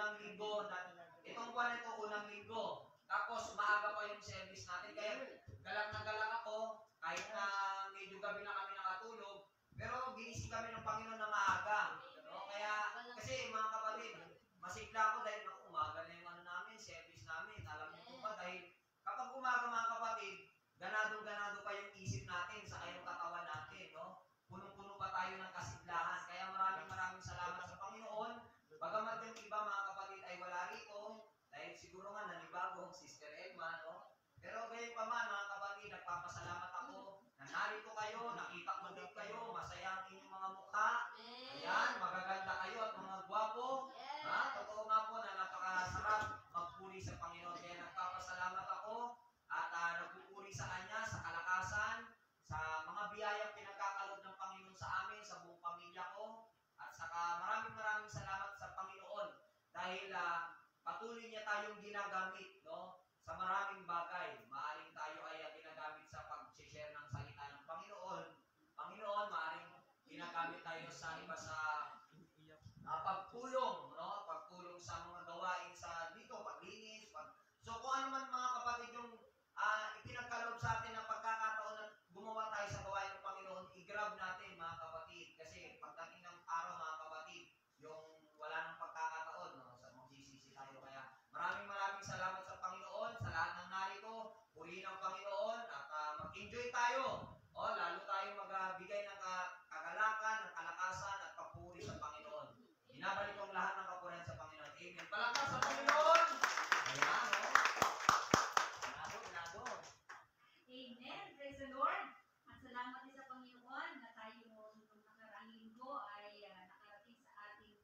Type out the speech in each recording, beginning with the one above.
unang linggo, itong buwan na ito, unang linggo. Tapos, maaga pa yung service natin. Kaya, galak na galak ako, kahit na medyo gabi na kami nakatulog, pero ginising kami ng Panginoon na maaga. No? Kaya, kasi mga kapatid, masigla ako dahil umaga na yung namin, service namin. Alam niyo po ba, dahil kapag umaga mga kapatid, ganadong-ganado pa yung isip natin sa kayong katawan natin. No? Punong-puno pa tayo ng kasiglahan. Kaya maraming salamat sa Panginoon. Bagamat yung iba mga kapatid ay wala rito, dahil siguro nga nanibago, Sister Edma, no? Pero gayon pa man mga kapatid, nagpapasalamat ako na narito kayo, nakita ko din kayo, masaya ang inyong mga mukha. Ayan, magaganda kayo at mga gwapo. Ha? Totoo nga po na napakasarap magpuri sa Panginoon. Kaya nagpapasalamat ako at nagpupuri sa Kanya, sa kalakasan, sa mga biyayang pinagkakalob ng Panginoon sa amin, sa buong pamilya ko. At saka maraming salamat sa Panginoon dahil patuloy niya tayong ginagamit, no? Sa maraming bagay. Maaring tayo ay ginagamit sa pag-share ng salita ng Panginoon. Panginoon, maaring ginagamit tayo sa iba sa pagtulong, no? Pagtulong sa mga gawain sa dito, paglinis, So kung ano man mga kapatid yung ipinagkaloob sa atin ng pagkakataon na gumawa tayo sa gawain ng Panginoon, i-grab natin mga kapatid. Kasi pagdating ng araw mga kapatid, yung wala ng pagkakataon, no? Sa magsisisi tayo. Kaya maraming salamat sa Panginoon, sa lahat ng narito, purihin ang Panginoon at mag-enjoy tayo. Lalo tayong magbigay ng kagalakan, ng kalakasan at papuri sa Panginoon. Binabalik kong lahat ng kapurihan sa Panginoon. Amen. Palakpas sa Panginoon! Ayan, no? Amen. Praise the Lord. At salamat din sa Panginoon na tayo nung nakaraang linggo ay nakarating sa ating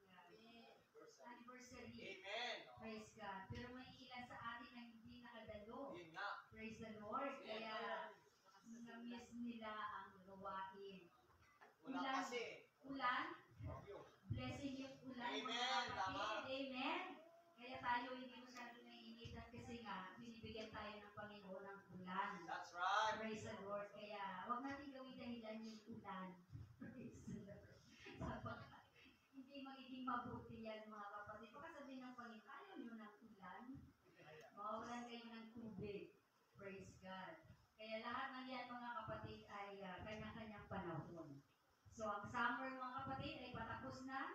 anniversary. Amen. Praise God. Pero may ilan sa atin ang hindi nakadalo. Yun nga. Praise the Lord. Kaya na-miss nila ang gawain. Wala kasi. Ulan. Blessing yung ulan. Amen. Tama. Amen. Kaya tayo hindi masyadong naiinitan kasi nga binibigyan tayo ng Panginoon ng ulan. That's right. Praise the Lord. Kaya huwag natin gawin dahilan yung ulan. Praise the Lord. Sapagkat hindi magiging mabuti yan mga kapatid. Baka sabihin ng Panginoon, ayaw nyo ng ulan. Mawawalan kayo ng tubig. Praise God. Kaya lahat ng yan mga kapatid ay kanya-kanyang panahon. So ang summer mga kapatid ay patapos na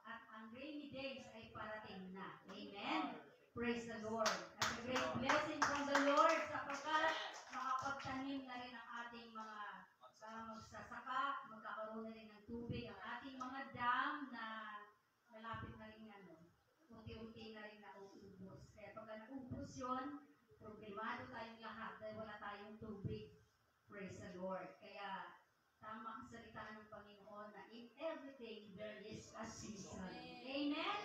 at ang rainy days ay parating na. Amen. Praise the Lord. At a great blessing from the Lord sapagkat makapagtanim na rin ang ating mga magsasaka, magkakaroon na rin ng tubig ang ating mga dam na malapit na rin unti-unti na rin nauubos. Kaya pagka naubos yun, problemado tayong lahat dahil wala tayong tubig. Praise the Lord. Kaya tama ang salita ng Panginoon na in everything there is a season. Amen?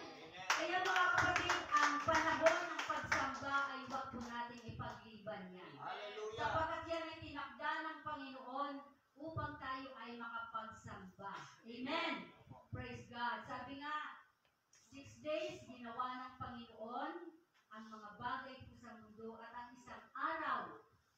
Kaya mga kapatid, ang panahon ng pagsamba ay huwag po natin ipagliban yan. Hallelujah. Sapagkat yan ay tinakda ng Panginoon upang tayo ay makapagsamba. Amen? Praise God. Sabi nga, 6 days ginawa ng Panginoon ang mga bagay po sa mundo at ang isang araw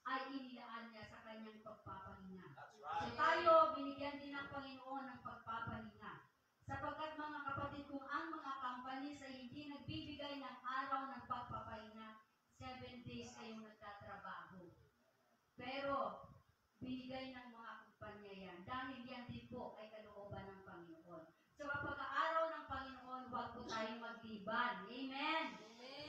ay inilaan niya sa kanyang pagpapahinga. So tayo, binigyan din ng Panginoon ng pagpapahinga. Sapagkat mga kapatid, kung ang mga companies ay hindi nagbibigay ng araw ng pagpapahinga, 7 days kayong nagtatrabaho. Pero, binigay ng mga kumpanya yan. Dahil yan din po ay kalooban ng Panginoon. So kapag araw ng Panginoon, huwag po tayong magliban. Amen?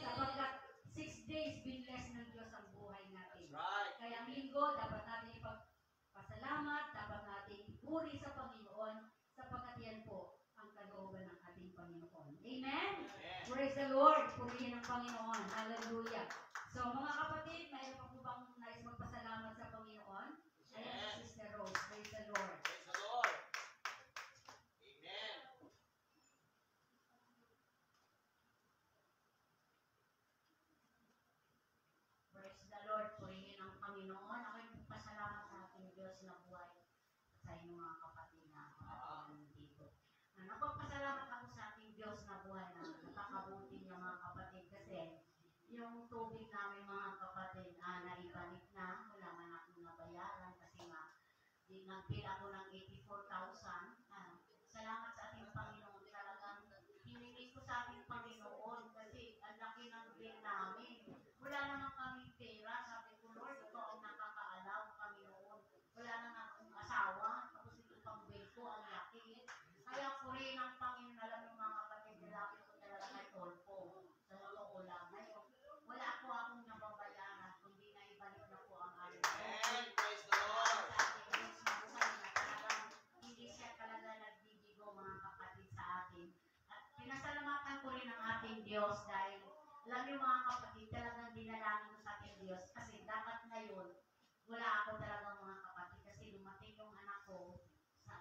Sapagkat 6 days binless ng Diyos ang buhay natin. Right. Kaya ang linggo, dapat natin ipagpasalamat, dapat natin ipuri sa Panginoon, sapagkat yan po ang kalooban ng ating Panginoon. Amen? Amen. Praise the Lord. Purihin ang Panginoon. Hallelujah. So mga kapatid, mayroon pa po bang nais magpasalamat sa Panginoon? Ayan, Sister Rose. Praise the Lord. Praise the Lord. Amen. Praise the Lord. Purihin ang Panginoon. Ako'y pasalamat sa ating Diyos na buhay sa inyong mga kapatid na dito. Nagpapasalamat ako sa ating Diyos na buhay na nakakabuti niya mga kapatid kasi yung tubig namin mga kapatid naibalik na. Wala man akong nabayaran kasi nga nag-bill ako ng 84,000. Salamat sa ating Panginoon. Talagang hiningi ko sa ating Panginoon wala ako talaga mga kapatid kasi dumating yung anak ko,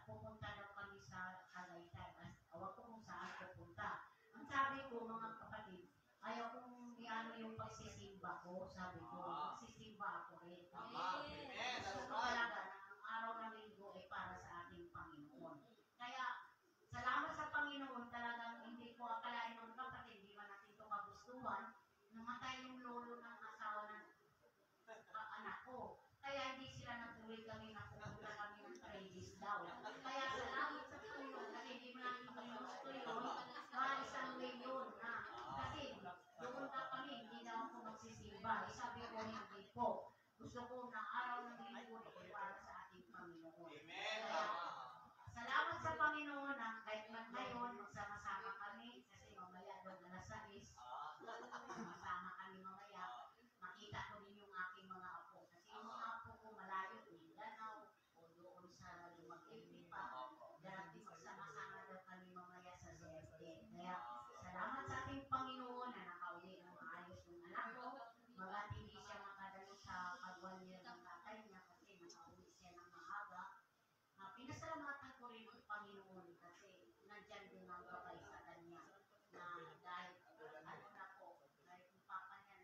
pupunta daw kami sa Tagaytay. Awag ko kung saan pupunta. Ang sabi ko mga kapatid, ayaw kong iano yung pagsisimba ko, sabi ko, magsisimba ako rin. Tama. Amen. Gusto ko talaga na ang araw ng linggo ay para sa ating Panginoon. Kaya, salamat sa Panginoon, talagang hindi ko akalain ng kapatid, di ba natin ito kagustuhan, namatay yung lolo ng asawa ng anak ko. Kaya hindi sila natuloy kami na pupunta kami ng 3 days daw. Kaya salamat sa Panginoon kasi hindi mo namin ginusto yun. Mga 1,000,000 na. Kasi doon na kami, hindi na ako magsisimba. Sabi ko hindi po. Gusto ko na araw ng linggo ay para sa ating Panginoon. Amen. Kaya, salamat sa Panginoon na kahit man ngayon, magsama-sama kami kasi mamaya doon alas 6, magsama kami mamaya. Makita ko din yung aking mga apo. Kasi yung mga apo ko malayo, Mindanao, o doon sa Lumagay pa. Dati magsama-sama daw kami mamaya sa Zerte. Kaya salamat sa ating Panginoon na nakauwi ng maayos yung anak ko. Mga hindi siya makadalo sa pag-1 year ng tatay niya kasi nakauwi siya ng maaga. Pinasalamatan ko rin ang Panginoon kasi nandyan din ang gabay sa kanya na dahil ano na po, dahil yung papa niya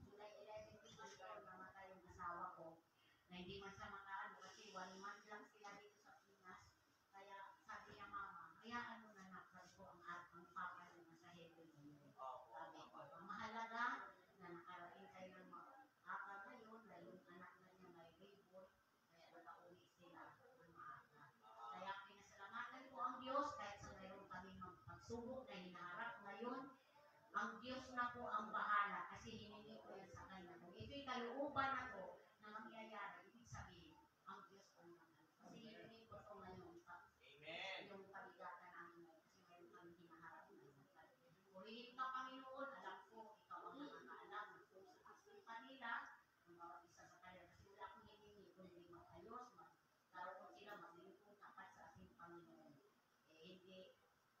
July 11 before namatay yung asawa ko na hindi man siya makaano kasi 1 month lang sila dito sa Pinas. Kaya sabi niya, mama, hayaan mo na nakal ko ang papa niya nasa heaven ngayon. Sabi ko, ang mahalaga na nakarating kayo ng maaga ngayon na yung anak na niya may labor, kaya nakauwi sila ng maaga. Kaya pinasalamatan ko ang Diyos kahit sa mayroon kami pagsubok na hinaharap ngayon. Ang Diyos na po ang bahala kasi hiningi ko yan sa kanya. Kung ito'y kalooban ako na mangyayari, ibig sabihin, ang Diyos ang bahala. Kasi hiningi ko ito ngayon Amen. yung kabigatan namin ngayon kasi mayroon kami hinaharap ngayon. Purihin ka, Panginoon, alam ko, ikaw ang nakakaalam kung sa aking kanila, ang bawat isa sa kanila. Kasi wala akong hiningi, kundi mag-ayos, magkaroon sila, maglingkod tapat sa ating Panginoon. Hindi,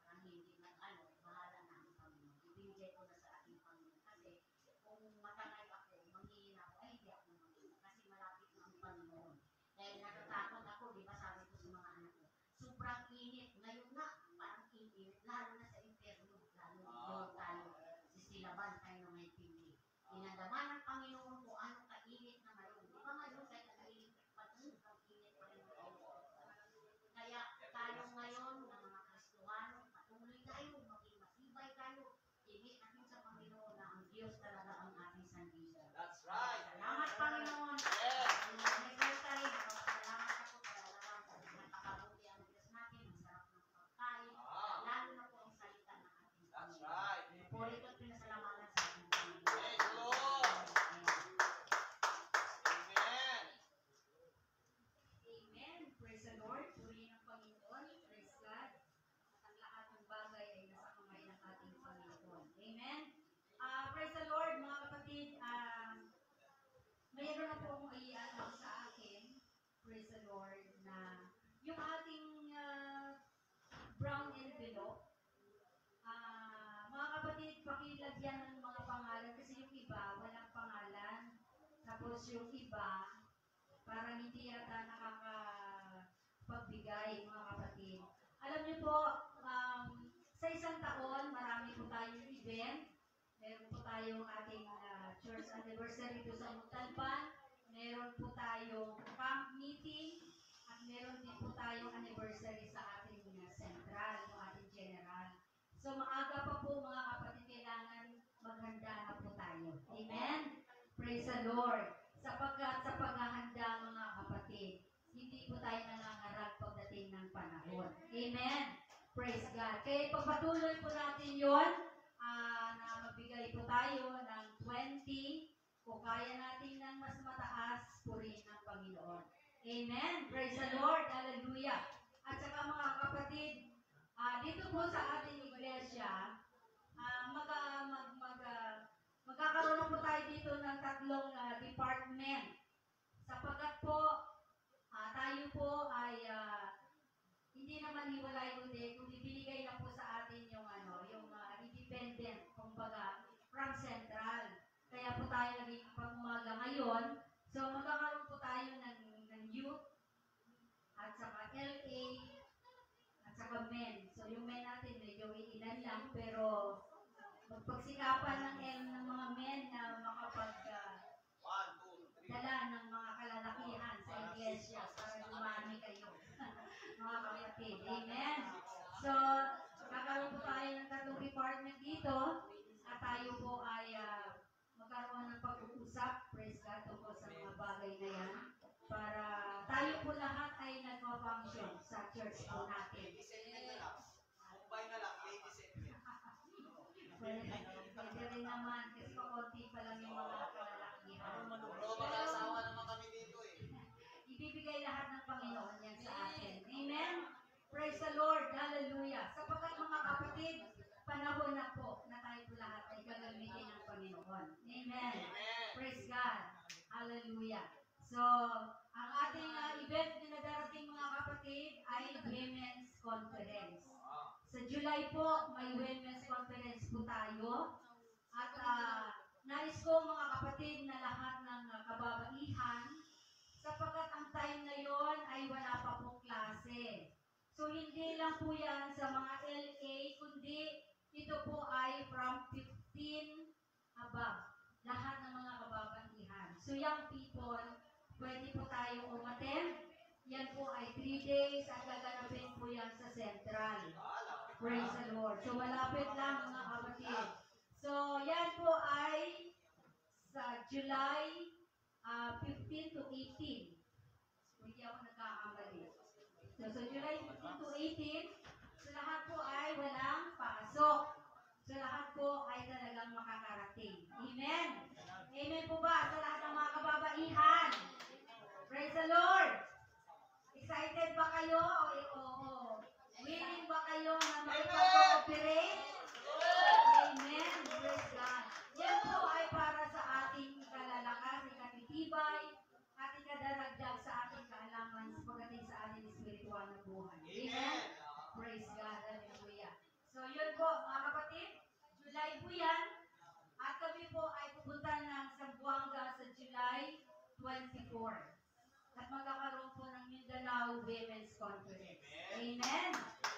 parang hindi nag-ano, bahala na ang Panginoon. Ibigay ko na sa ating Panginoon. Kasi kung matangay ako, manghihina ako, ay hindi ako manghihina. Kasi malapit na ang Panginoon. Dahil natatakot ako, di ba sabi ko sa mga anak ko, sobrang init. Ngayon na, parang init, lalo na sa interno, lalo doon tayo, sisilaban tayo na may pili. Inadaman ng Panginoon ko, ano kainit na ngayon. Di ba ngayon, kahit nag-iinit pa rin, ang init pa rin ngayon. Kaya tayo ngayon, na mga Kristohano, patuloy tayo, maging matibay tayo. Init natin sa Panginoon na ang Diyos talaga ang ating sandigan. That's right. Salamat, Panginoon. Yes. Anniversary, napapasalamat ako talagang napakabuti ang Diyos natin, ang sarap ng pagkain, lalo na po ang salita ng ating That's Panginoon. right. Purito at pinasalamatan sa ating Panginoon. Praise the Lord. Amen. Amen. Praise the Lord. Purihin ang Panginoon. Praise God. At ang lahat ng bagay ay nasa kamay ng ating Panginoon. Amen. Praise the Lord, mga kapatid. Mayroon na po akong i-announce sa akin. Praise the Lord. Na yung ating brown envelope, mga kapatid, pakilagyan ng mga pangalan kasi yung iba, walang pangalan. Tapos yung iba, parang hindi yata nakakapagbigay, mga kapatid. Alam niyo po, sa isang taon, marami po tayong event. Meron po tayong ating church anniversary dito sa Montalban. Meron po tayong camp meeting. At meron din po tayong anniversary sa ating central, yung ating general. So maaga pa po mga kapatid, kailangan maghanda na po tayo. Amen? Praise the Lord. Sapagkat sa paghahanda mga kapatid, hindi po tayo nangangarag pagdating ng panahon. Amen? Praise God. Kaya pagpatuloy po natin yon na magbigay po tayo ng 20. Kung kaya natin ng mas mataas, purihin ng Panginoon. Amen? Praise the Lord. Hallelujah. At saka mga kapatid, dito po sa ating iglesia, magkakaroon po tayo dito ng 3 department. Sapagkat po, tayo po ay hindi naman hiwalay kundi binigay na po sa atin yung independent, kumbaga, from central. Kaya po tayo naging pag-umaga ngayon. So magkakaroon tayo ng youth, at saka LA, at saka men. So yung men natin medyo ilan lang, pero magpagsikapan ng mga men na dala ng mga kalalakihan sa iglesia para dumami kayo, mga kapatid. Amen. So, kakaroon po tayo ng tatlong department dito at tayo po ay magkaroon ng pag-uusap, praise God, tungkol sa mga bagay na yan para tayo po lahat ay nagpa-function sa church po natin. Mumbai na lang, ladies and Pwede rin naman kasi kakunti pa lang yung mga kalalakihan. Bro, mag-aasawa naman kami dito eh. Ibibigay lahat ng Panginoon yan sa atin. Amen? Praise the Lord. Hallelujah. Sapagkat mga kapatid, panahon na po na tayo po lahat ay gagamitin ng Panginoon. Amen. Praise God. Hallelujah. So, ang ating event na darating mga kapatid ay Women's Conference. Sa July po, may Women's Conference po tayo. At nais ko mga kapatid na lahat ng kababaihan, sapagkat ang time na yon ay wala pa pong klase. So hindi lang po yan sa mga LA, kundi ito po ay from 15 above. Lahat ng mga kababaihan. So young people, pwede po tayo umattend. Yan po ay 3 days at gaganapin po yan sa Central. Praise the Lord. So malapit lang mga kapatid. So yan po ay sa July 15 to 18. Hindi ako nagkakamali. So sa July 15 to 18, sa lahat po ay walang pasok. Sa lahat po ay talagang makakarating. Amen? Amen po ba sa lahat ng mga kababaihan? Praise the Lord! Excited ba kayo? Willing ba kayo na makipag-cooperate? Amen. Praise God. Yan po ay para sa ating kalalakas, ikatitibay, at ikadaragdag sa ating kaalaman pagdating sa ating spiritual na buhay. Amen. Praise God. Hallelujah. So yun po mga kapatid, July po yan. At kami po ay pupunta ng Zamboanga sa July 24. At magkakaroon po ng Mindanao Women's Conference. Amen.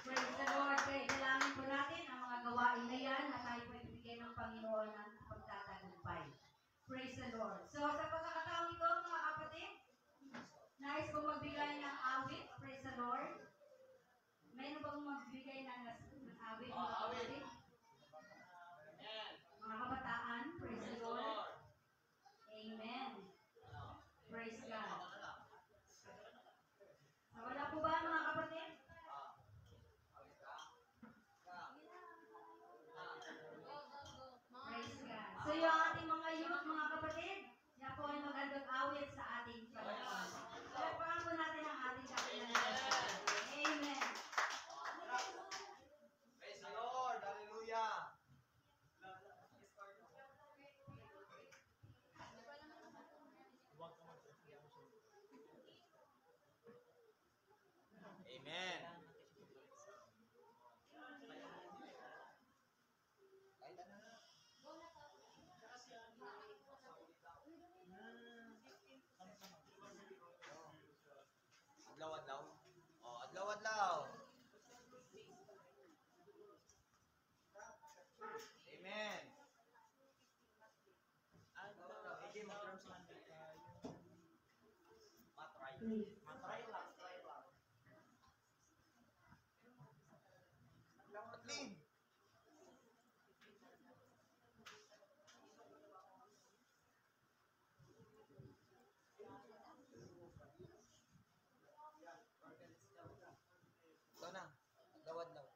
Praise the Lord. Kaya dalangin po natin ang mga gawain na yan na tayo po ibigay ng Panginoon ng pagtatagumpay. Praise the Lord. So sa pagkakataon ito mga kapatid, nais kong magbigay ng awit. Praise the Lord. Mayroon bang magbigay ng awit mga kapatid? Mga kabataan. Praise the Lord. Amen. Praise God. Wala po ba mga kapatid? Praise God. So yung ating mga youth, mga kapatid, yan po ay magandang awit sa ating Panginoon. Palagpakan po natin ang ating kapitán. Amen. Praise the Lord. Hallelujah. Amen. Adlaw-adlaw. Oh, adlaw-adlaw. Amen. Hindi mag-drum sa matry. Matry lang. Atling. Ito na. Adlaw-adlaw.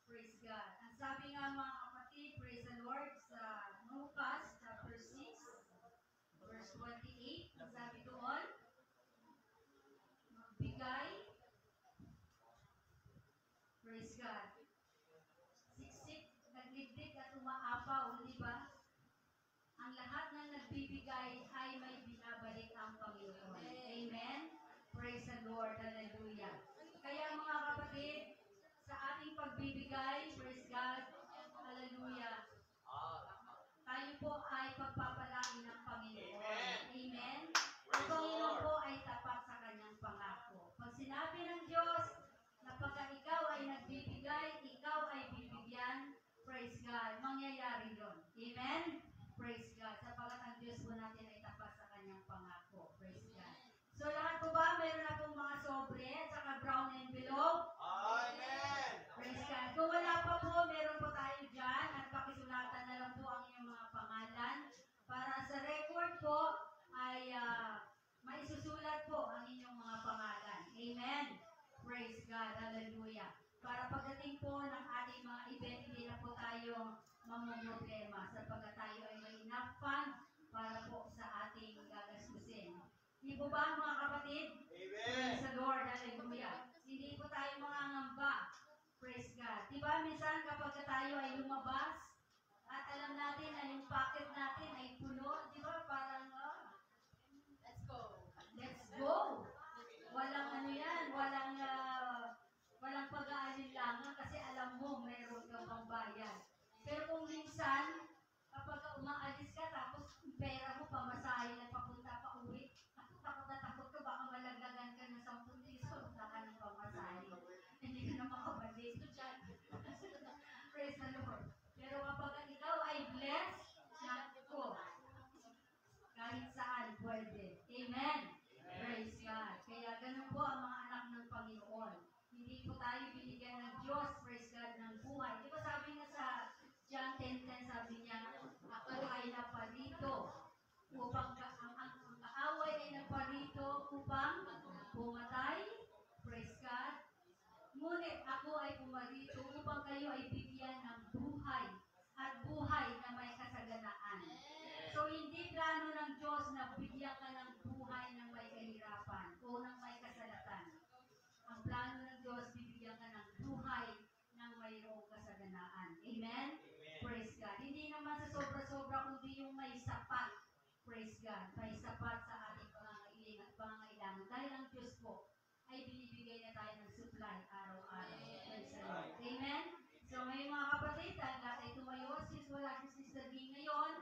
Praise God. Ang sabi nga mga kapatid, praise the Lord, sa Lucas chapter 6, verse 28, ang sabi doon, magbigay, praise God, siksik, nagliglig at umaapaw, di ba? Ang lahat ng nagbibigay ay may binabalik ang Panginoon. Amen? Praise the Lord. Hallelujah. Kaya mga kapatid, sa ating pagbibigay, praise God, hallelujah, tayo po ay pagpapalain ng Panginoon. Amen? Ang Panginoon po ay tapat sa kanyang pangako. Pag sinabi ng Diyos na pagka ikaw ay nagbibigay, ikaw ay bibigyan, praise God, mangyayari yun. Amen? Praise God. Sapagat ang Diyos po natin ay tapat sa kanyang pangako. Praise God. So lahat po ba, meron na pong mga sobre at saka brown envelope? Amen. Praise God. Kung wala pa po, meron po tayo dyan at pakisulatan na lang po ang inyong mga pangalan para sa record po ay maisusulat po ang inyong mga pangalan. Amen. Praise God. Hallelujah. Para pagdating po ng ating mga event, hindi na po tayo mamumroblema sapagkat tayo ay may enough fund para po sa ating gagastusin. Hindi po ba mga kapatid? Praise the Lord. Hallelujah. Hindi po tayo mangangamba. Praise God. Diba minsan kapag tayo ay lumabas at alam natin na yung pocket natin ay puno, diba parang let's go. Let's go. Walang ano yan, walang pag-aalinlangan kasi alam mo mayroon kang pambayad. Pero kung minsan kapag umaalis ka tapos yung pera mo pamasahe na papunta pa uwi, takot na takot ka baka malaglagan ka ng 10 piso, wala ka ng pamasahe. Hindi ka na makabalik. So, dyan. Praise the Lord. Pero kapag ikaw ay blessed, ko, kahit saan pwede. Amen. Praise God. Kaya ganun po ang mga anak ng Panginoon. Hindi po tayo binigyan ng Diyos, praise God, ng buhay. Di ba sabi nga sa John 10:10, sabi niya, ako ay naparito upang ang kaaway ay naparito upang pumatay. Praise God. Ngunit ako ay pumarito upang kayo ay bigyan ng buhay at buhay na may kasaganaan. So hindi plano ng Diyos na bigyan ka ng buhay ng may kahirapan o ng may kasalatan. Ang plano ng Diyos, bibigyan ka ng buhay ng mayroong kasaganaan. Amen? Praise God. Hindi naman sa sobra-sobra, kundi yung may sapat. Praise God. May sapat sa ating pangangailangan. Dahil ang Diyos po ay binibigay na tayo ng supply araw-araw. Praise the Lord. Amen? So ngayon mga kapatid, dahil lahat ay tumayo, since wala si Sister D ngayon,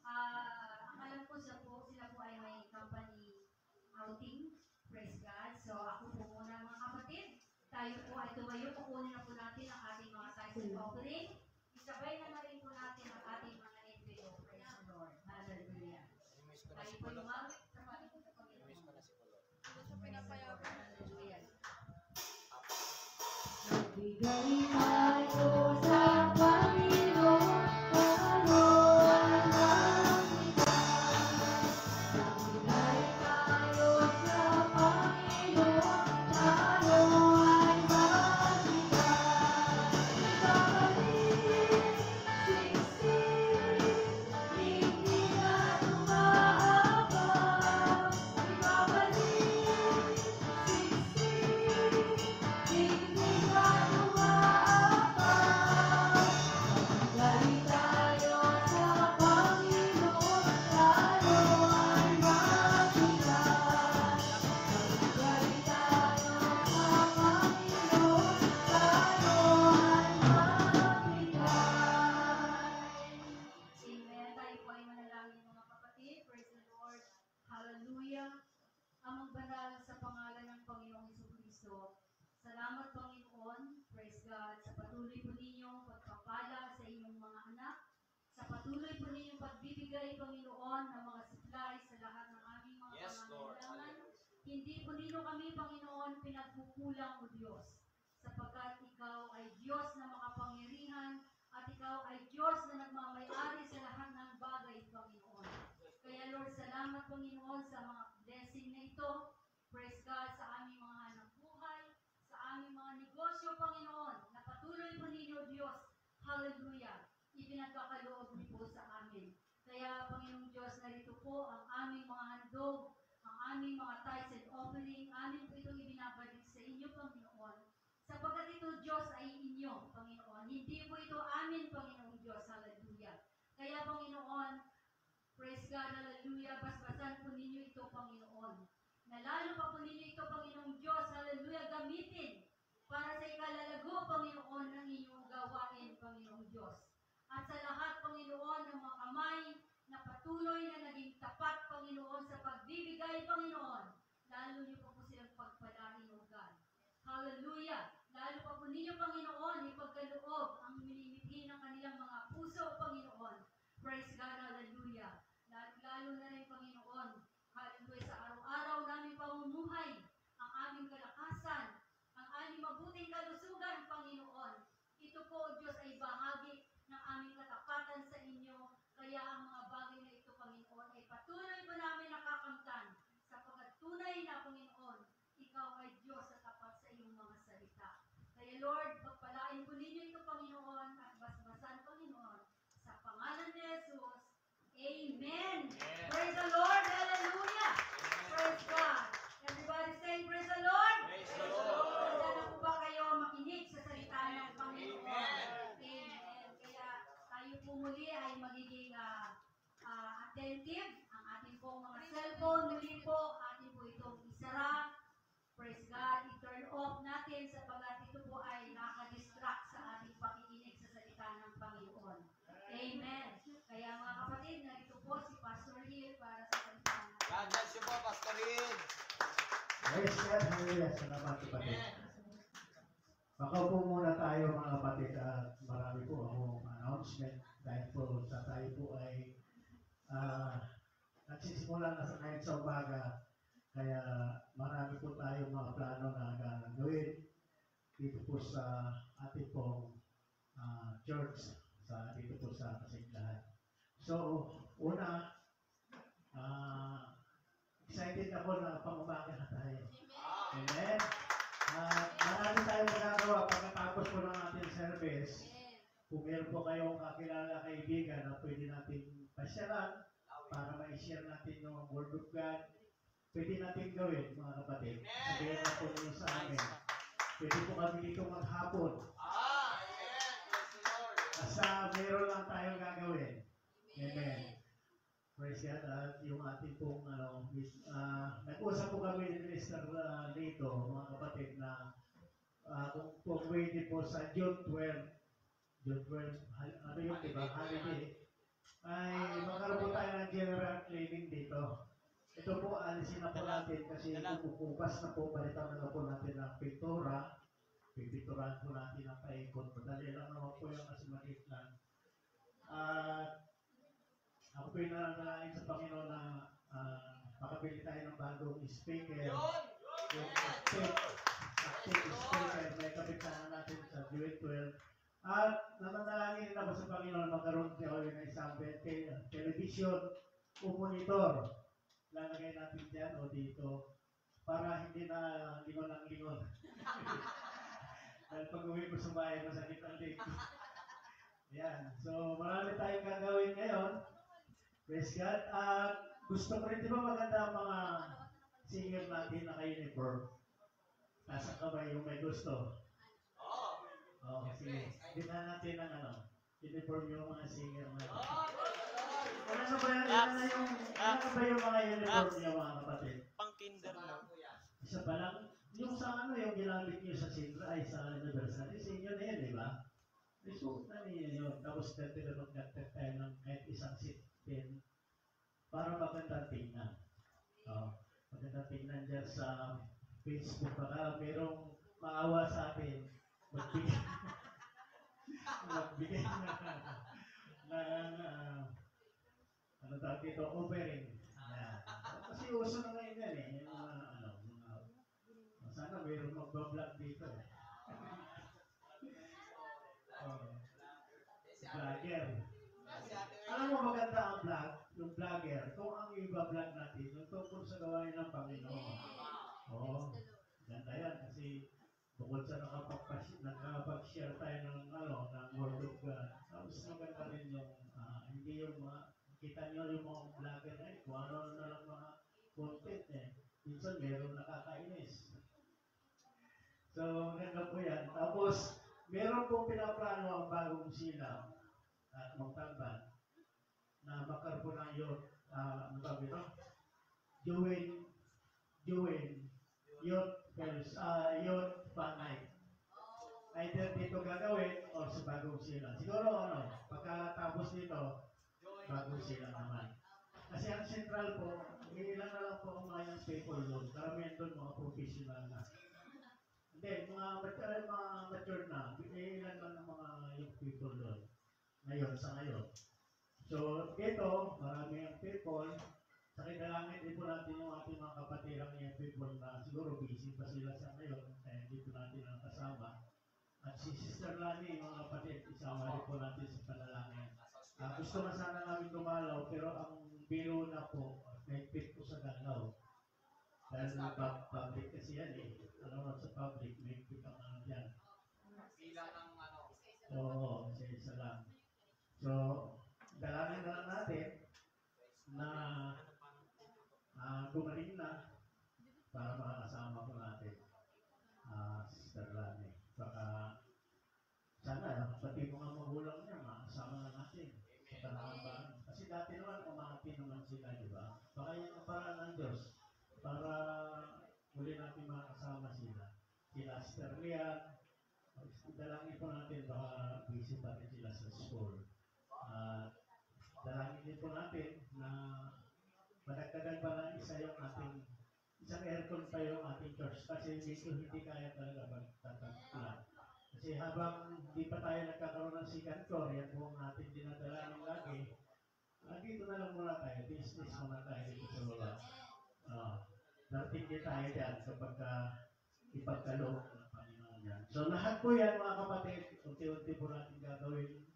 ang alam ko sila po ay may company outing. Praise God. So ako po muna mga kapatid, tayo po ay tumayo, kukunin na po natin ang ating mga tithes offering. Isabay na rin po natin ang ating mga envelope. Praise the Lord. Hallelujah. Tayo po lumawit sa Panginoon. Hallelujah. Nagbigay tayo sa Panginoon, karoon ang bigay. Nagbigay tayo sa Panginoon, karoon ang bigay. Ibabalik, siksik, hindi na umaapaw. Ibabalik, siksik, hindi na umaapaw. Nagbigay tayo sa Panginoon, karoon ang bigay. Nagbigay tayo sa Panginoon, karoon ang bigay. Amen. Tayo po ay manalangin mga kapatid. Praise the Lord. Hallelujah. Amang banal sa pangalan ng Panginoong Jesucristo. Salamat Panginoon. Praise God. Sa patuloy po ninyong pagpapala sa inyong mga anak. Sa patuloy po ninyong pagbibigay Panginoon ng mga supply sa lahat ng aming mga Yes, Lord. pangangailangan. Hindi po ninyo kami Panginoon pinagkukulang o Diyos. Sapagkat ikaw ay Diyos na makapangyarihan at ikaw ay Diyos na nagmamayari sa lahat ng bagay, Panginoon. Kaya Lord, salamat Panginoon sa mga blessing na ito. Praise God sa aming mga hanap buhay, sa aming mga negosyo, Panginoon, na patuloy po ninyo, Diyos, Hallelujah. Ipinagkakaloob niyo po sa amin. Kaya, Panginoong Diyos, narito po ang aming mga handog, ang aming mga tithes and offering, amin po itong ibinabalik sa inyo, Panginoon. Sapagkat ito, Diyos, ay inyo, Panginoon. Hindi po ito amin, Panginoong Diyos. Hallelujah. Kaya, Panginoon, praise God, hallelujah, basbasan po ninyo ito, Panginoon. Nalalo pa po ninyo ito, Panginoong Diyos, hallelujah, gamitin para sa ikalalago, Panginoon, ng inyong gawain, Panginoong Diyos. At sa lahat, Panginoon, ng mga kamay na patuloy na naging tapat, Panginoon, sa pagbibigay, Panginoon, lalo niyo pa po silang pagpalain, O God. Hallelujah! Lalo pa po ninyo, Panginoon, ipagkaloob ang minimithi ng kanilang mga puso, Panginoon. Praise God, hallelujah. Lalo na rin, Panginoon, hallelujah, sa araw-araw namin pamumuhay, ang aming kalakasan, ang aming mabuting kalusugan, Panginoon. Ito po, Diyos, ay bahagi ng aming katapatan sa inyo. Kaya ang mga bagay na ito, Panginoon, ay patuloy pa namin nakakamtan. Sapagkat tunay na, Panginoon, ikaw ay Diyos sa tapat sa iyong mga salita. Kaya, Lord, pagpalain po ninyo ito, Panginoon, at basbasan, Panginoon, sa pangalan ni Jesus. Amen. Praise the Lord. Hallelujah. Praise God. Everybody say, praise the Lord. Praise the Lord. Handa na po ba kayo makinig sa salita ng Panginoon? Amen. Kaya tayo po muli ay magiging attentive. Ang ating pong mga cellphone, muli po, ating po itong isara. Praise God. I-turn off natin sapagkat ito po ay nakaka-distract sa ating pakikinig sa salita ng Panginoon. Amen. Kaya mga kapatid, narito po si Pastor Hill para sa salita ng God bless you po, Pastor Hill. Praise God, hallelujah, salamat kapatid. Makaupo muna tayo mga kapatid at marami po akong announcement dahil po sa tayo po ay nagsisimula na sa ngayon sa umaga kaya marami po tayo mga plano na gagawin dito po sa ating pong church dito po sa Kasiglahan. So, una, excited ako na pang-umaga na tayo. Amen. Marami tayong magagawa pagkatapos po ng ating service. Kung meron po kayong kakilala kaibigan na pwede natin pasyalan para ma-share natin yung Word of God, pwede natin gawin mga kapatid. Sabihin na po ninyo sa amin. Pwede po kami dito maghapon. Basta meron lang tayong gagawin. Amen. Praise God. At yung ating pong nag-usap po kami ni Mr. dito, mga kapatid, na kung pwede po sa June 12, ano yun, diba? Holiday, ay magkaroon po tayo ng general cleaning dito. Ito po, alisin na po natin kasi kumukupas na po, balitan na po natin ng pintura. Pipinturahan po natin ang paikot. Madali lang naman po yung kasi maliit lang. Ako po yung nananalain sa Panginoon na makabili tayo ng bagong speaker. Yung active speaker, may kapitan natin sa June 12. At nananalangin din ako sa Panginoon magkaroon tayo ng isang television o monitor. Lalagay natin dyan o dito para hindi na lingon. Dahil pag-uwi ko sa bahay, masakit ang leg. Yan. So, marami tayong gagawin ngayon. Praise God. Gusto ko rin, di ba maganda ang mga singer natin na ka-uniform? Nasa kamay yung may gusto. Oo, sige. Bigyan natin ang uniform yung mga singer natin. Ano ba yung mga uniform niyo mga kapatid? Pang kinder lang. Isa pa lang, yung sa yung ginamit niyo sa Sindra ay sa anniversary, sa inyo na yan, di ba? So, yun. Tapos nagtagtag tayo ng kahit isang seat din para magandang tingnan. Magandang tingnan dyan sa Facebook. Baka merong maawa sa atin, magbigay ano tawag dito, offering. Kasi uso na ngayon yan eh. Yung sana mayroong magbablog dito eh. Vlogger. Alam mo maganda ang vlog, yung vlogger, kung ang iba-vlog natin, yung tungkol sa gawain ng Panginoon. Ganda yan kasi bukod sa nakapag-share tayo ng Word of God, kasi yung mga, kita nyo yung mga vlogger na kung ano na lang mga content eh. Minsan meron nakakainis. So, ganda po yan. Tapos, meron pong pinaplano ang bagong silang at magtamban na magkaroon ng ano tawag ito? Youth Fan Night. Either dito gagawin o sa bagong silang. Siguro pagkatapos nito, bagong silang naman. Kasi ang central po, ilan na lang po ang mga young people doon. Karamihan doon mga professional na. Hindi, mga mature na, ilan lang ng mga young people doon. Ngayon, sa ngayon. So, dito, marami ang people. Sa kinalangit din po natin yung ating mga kapatirang young people na siguro busy pa sila sa ngayon. Kaya hindi po natin ang kasama. At si Sister Lani, mga kapatid, isama rin po natin sa panalangin. Gusto na sana namin dumalaw, pero ang biro na po, may fit po sa galaw. Dahil public kasi yan eh. Alam mo, sa public, may fit ang ano dyan. Bilang ng Oo, isa lang. So, dalangin na lang natin na gumaling na para makakasama po natin. Sister Lani. Baka, sana, pati mga magulang niya, makasama na natin. Kasi dati naman, umati naman sila, di ba? Baka yan ang paraan ng Diyos para muli natin makasama sila. Sila Sister Lian, dalangin po natin, baka busy pa rin sila sa school. Dalangin din po natin na madagdagan pa ng isang aircon pa yung ating church kasi dito hindi kaya talaga magtatagpuan. Kasi habang hindi pa tayo nagkakaroon ng second floor, yan po ang ating dinadala ng lagi. Dito na lang muna tayo, business muna tayo dito sa baba. Dating din tayo dyan kapag ipagkaloob ng Panginoon yan. So lahat po yan mga kapatid, unti-unti po natin gagawin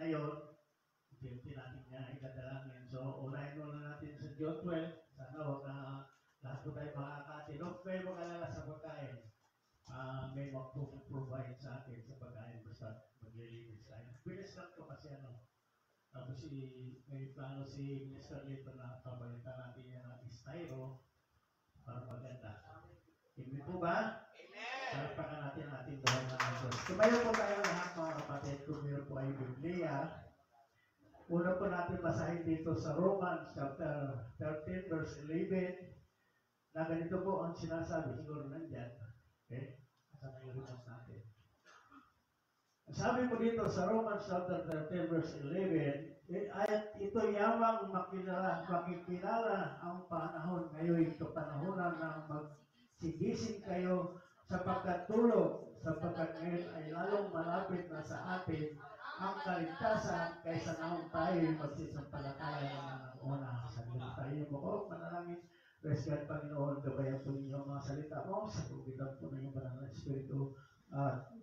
ngayon. Unti-unti natin yan ikadalangin. So unahin muna natin sa John 12. Sana huwag na lahat po tayo makakatin. Huwag kayo mag-alala sa pagkain. May mag-provide sa atin sa pagkain basta maglilinis tayo. Bilis lang to kasi tapos may plano si Mr. Lito na pabalitan natin yan ng styro para maganda. Hindi po ba? Amen! Salapakan natin ang ating buhay ng Diyos. Tumayo po tayo lahat mga kapatid kung meron po ay Biblia. Una po natin basahin dito sa Romans chapter 13 verse 11 na ganito po ang sinasabi. Siguro nandyan. Okay? Asa na yung Romans natin. Sabi po dito sa Romans chapter 13 verse 11, at ito yamang makikilala ang panahon ngayon, kapanahonan ng magsigising kayo sa pagkatulog, sapagkat ngayon ay lalong malapit na sa atin ang kaligtasan kaysa naman tayo magsisampalataya ng una. Sabi tayo mo, manalangin. Praise God, Panginoon, gabayan po ninyo ang mga salita mo sa tugitan po ng iyong banal na Espiritu.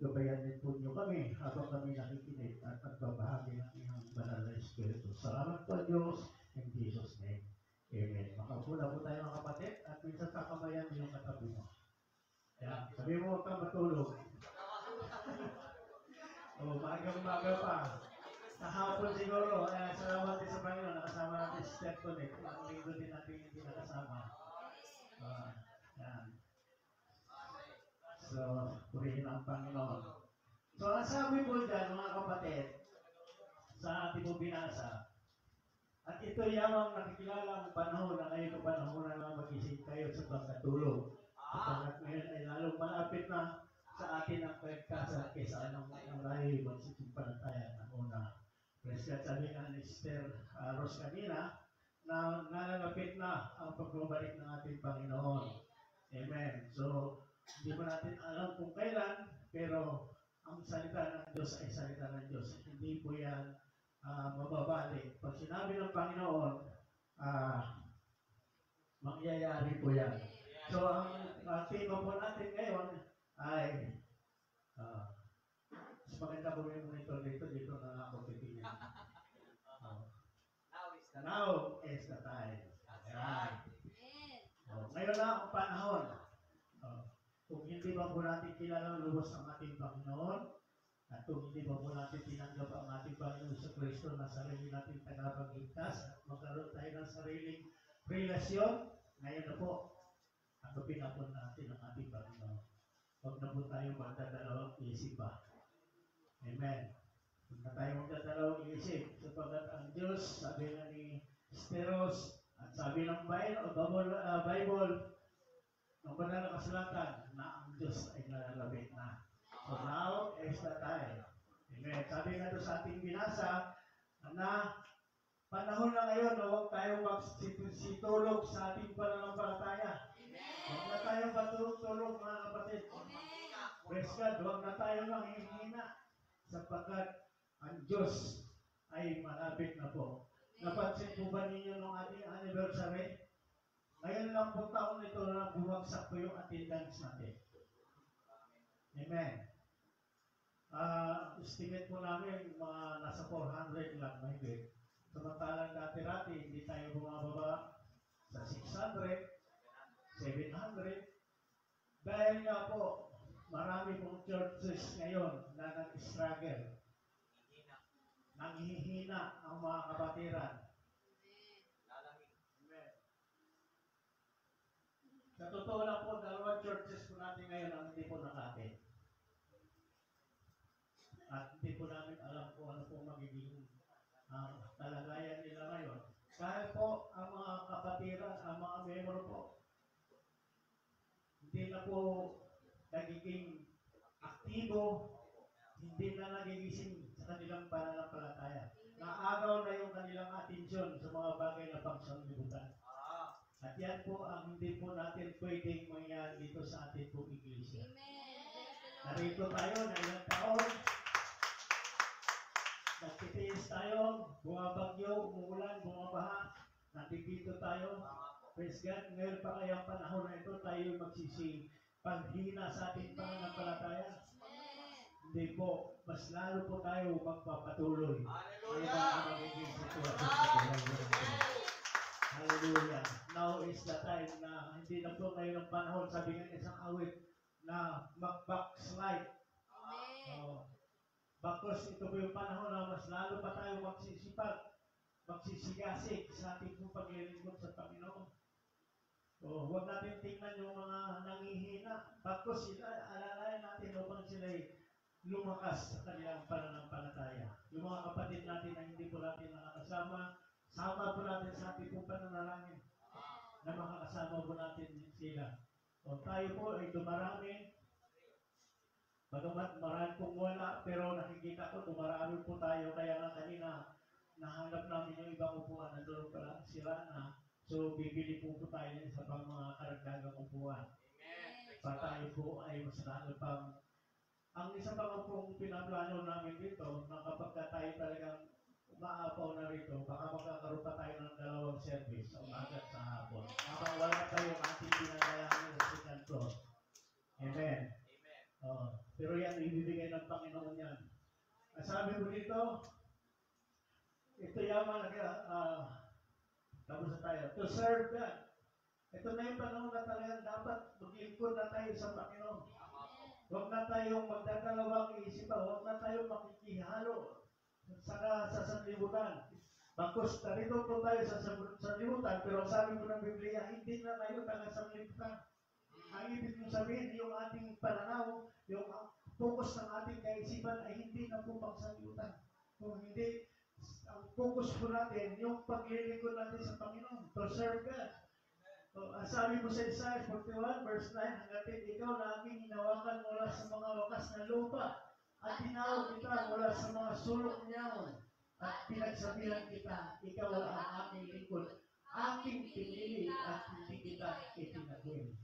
Gabayan din po ninyo kami habang kami nakikinig at nagbabahagi ng iyong banal na Espiritu. Salamat po, Diyos, in Jesus' name. Amen. Makapuna po tayo mga kapatid at minsan kakamayan niyo yung katabi mo. Yan. Sabi mo, huwag kang matulog. Magang-maga pa. Kahapon siguro, salamat din sa Panginoon, nakasama natin si Steph Connect. Ang linggo din natin hindi nakasama. Yan. So, purihin ang Panginoon. So, ang sabi po dyan, mga kapatid, sa ating po binasa, at ito yamang nakikilala ang panahon na kayo panahon na magising kayo sa pagkatulog. At ngayon ay lalong malapit na sa atin ang kaligtasan kaysa anong lahi magsisimpanatayan ng una. Praise God, sabi nga ni Sister Rose kanina, na nalalapit na ang pagbabalik ng ating Panginoon. Amen. So, hindi mo natin alam kung kailan, pero ang salita ng Diyos ay salita ng Diyos. Hindi po yan mababalik. Pag sinabi ng Panginoon, mangyayari po yan. So, ang tema po natin ngayon ay mas maganda po yung monitor dito na ako titingin. Now is the time. Ayan. Ngayon na ang panahon. Kung hindi ba po natin kilala ang lubos ng ating Panginoon at At kung hindi pa po natin tinanggap ang ating Panginoon sa Kristo na sarili natin tagapagligtas at magkaroon tayo ng sariling relasyon, ngayon na po, tanggapin na po natin ang ating Panginoon. Huwag na po tayo magdadalawang isip pa. Amen. Huwag na tayo magdadalawang isip sapagkat ang Diyos, sabi nga ni Steros, at sabi ng Bible, ng banal na kasulatan, na ang Diyos ay nalalapit na. So now is the time. Amen. Sabi nga doon sa ating binasa, na panahon na ngayon na huwag tayong magsitulog sa ating pananampalataya. Huwag na tayong matulog-tulog, mga kapatid. Praise God, huwag na tayong manghihina sapagkat ang Diyos ay malapit na po. Napansin po ba ninyo nung ating anniversary? Ngayon lang po taon ito na bumagsak po yung attendance natin. Amen. Estimate po namin mga nasa 400 lang mahigit. Samantalang dati-dati hindi tayo bumababa sa 600, 700. Dahil nga po, marami pong churches ngayon na nag-struggle. Nanghihina ang mga kapatiran. Amen. Sa totoo lang po, dalawang churches po natin ngayon ang hindi po nakapit. At hindi po namin alam kung ano po magiging kalagayan nila ngayon. Dahil po, ang mga kapatiran, ang mga membro po, hindi na po nagiging aktibo, hindi na nagigising sa kanilang pananampalataya. Naagaw na yung kanilang atensyon sa mga bagay na pangsanglibutan. At yan po ang hindi po natin pwedeng mangyari dito sa ating pong iglesia. Narito tayo na ilang taon, nagtitiis tayo, bumabagyo, umuulan, bumabaha, nandito tayo. Praise God, ngayon pa kaya panahon na ito tayo magsisi paghina sa ating pananampalataya. Hindi po, mas lalo po tayo magpapatuloy. Hallelujah! Hallelujah! Now is the time na hindi na po ngayon ang panahon, sabi nga isang awit, na mag-backslide. Bakos ito po yung panahon na mas lalo pa tayo magsisigasig sa ating pong paglilingkod sa Panginoon. So, huwag natin tingnan yung mga nangihina. Bakos sila, alalayan natin upang sila'y lumakas sa kanilang pananampalataya. Yung mga kapatid natin na hindi po natin nakakasama, sama po natin sa ating pong pananalangin na makakasama po natin sila. So, tayo po ay dumarami. Bagamat marami pong wala, pero nakikita ko dumarami po tayo. Kaya nga kanina, nahanap namin yung ibang upuan na doon pala sila na. So, bibili po tayo sa pang mga karagdagang upuan. Para tayo po ay mas lalo pang. Ang isa pa pong pinaplano namin dito, na kapag tayo talagang umaapaw na rito, baka magkakaroon pa tayo ng dalawang service sa umaga at sa hapon. Habang wala tayo ating pinagayaan sa second floor. Amen. Pero yan, ibibigay ng Panginoon yan. Sabi ko dito, ito yaman tapos na tayo. To serve God. Ito na yung panahon na talagang dapat maglingkod na tayo sa Panginoon. Huwag na tayong magdadalawang isipan. Huwag na tayong makikihalo sa sanlibutan. Bakos, narito po tayo sa sanlibutan, pero sabi ko ng Biblia, hindi na tayo taga sanlibutan. Ang ibig kong sabihin, yung ating pananaw, yung focus ng ating kaisipan ay hindi na po pangsanlibutan. Kung hindi, ang focus po natin, yung paglilingkod natin sa Panginoon, to serve God. So, sabi mo sa Isaiah 41, verse 9, hangga't ikaw na aming hinawakan mula sa mga wakas na lupa, at tinawag kita mula sa mga sulok niyaon, at pinagsabihan kita, ikaw ang aming lingkod, aking pinili at hindi kita itinagwin.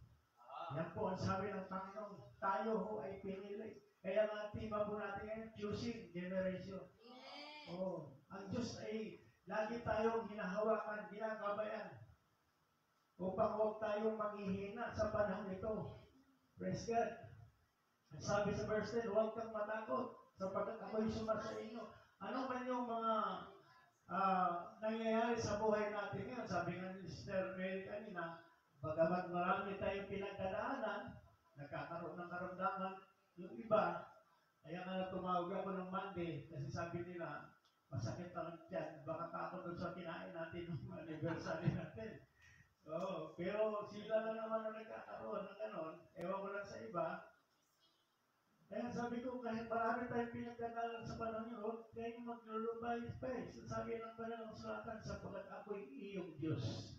Yan po ang sabi ng Panginoon, tayo ho ay pinili. Kaya nga tema po natin ngayon, choosing generation. Ang Diyos ay lagi tayong hinahawakan, ginagabayan upang huwag tayong manghihina sa panahon ito. Praise God. Ang sabi sa verse 10, huwag kang matakot sapagkat ako'y sumasa inyo. Ano man yung mga nangyayari sa buhay natin ngayon? Sabi nga ni Sister Mary kanina, bagamat marami tayong pinagdadaanan, nagkakaroon ng karamdaman, yung iba, Kaya nga tumawag ako ng Monday kasi sabi nila, masakit ang tiyan, baka ako doon sa kinain natin ng anniversary natin. Pero sila lang naman ang nagkakaroon ng ganon, ewan ko lang sa iba. Kaya sabi ko, kahit marami tayong pinagdadalan sa panahon yun, kayo maglulubay pa eh. Sabi ng Panginoon Sulatan, sapagkat ako'y iyong Diyos.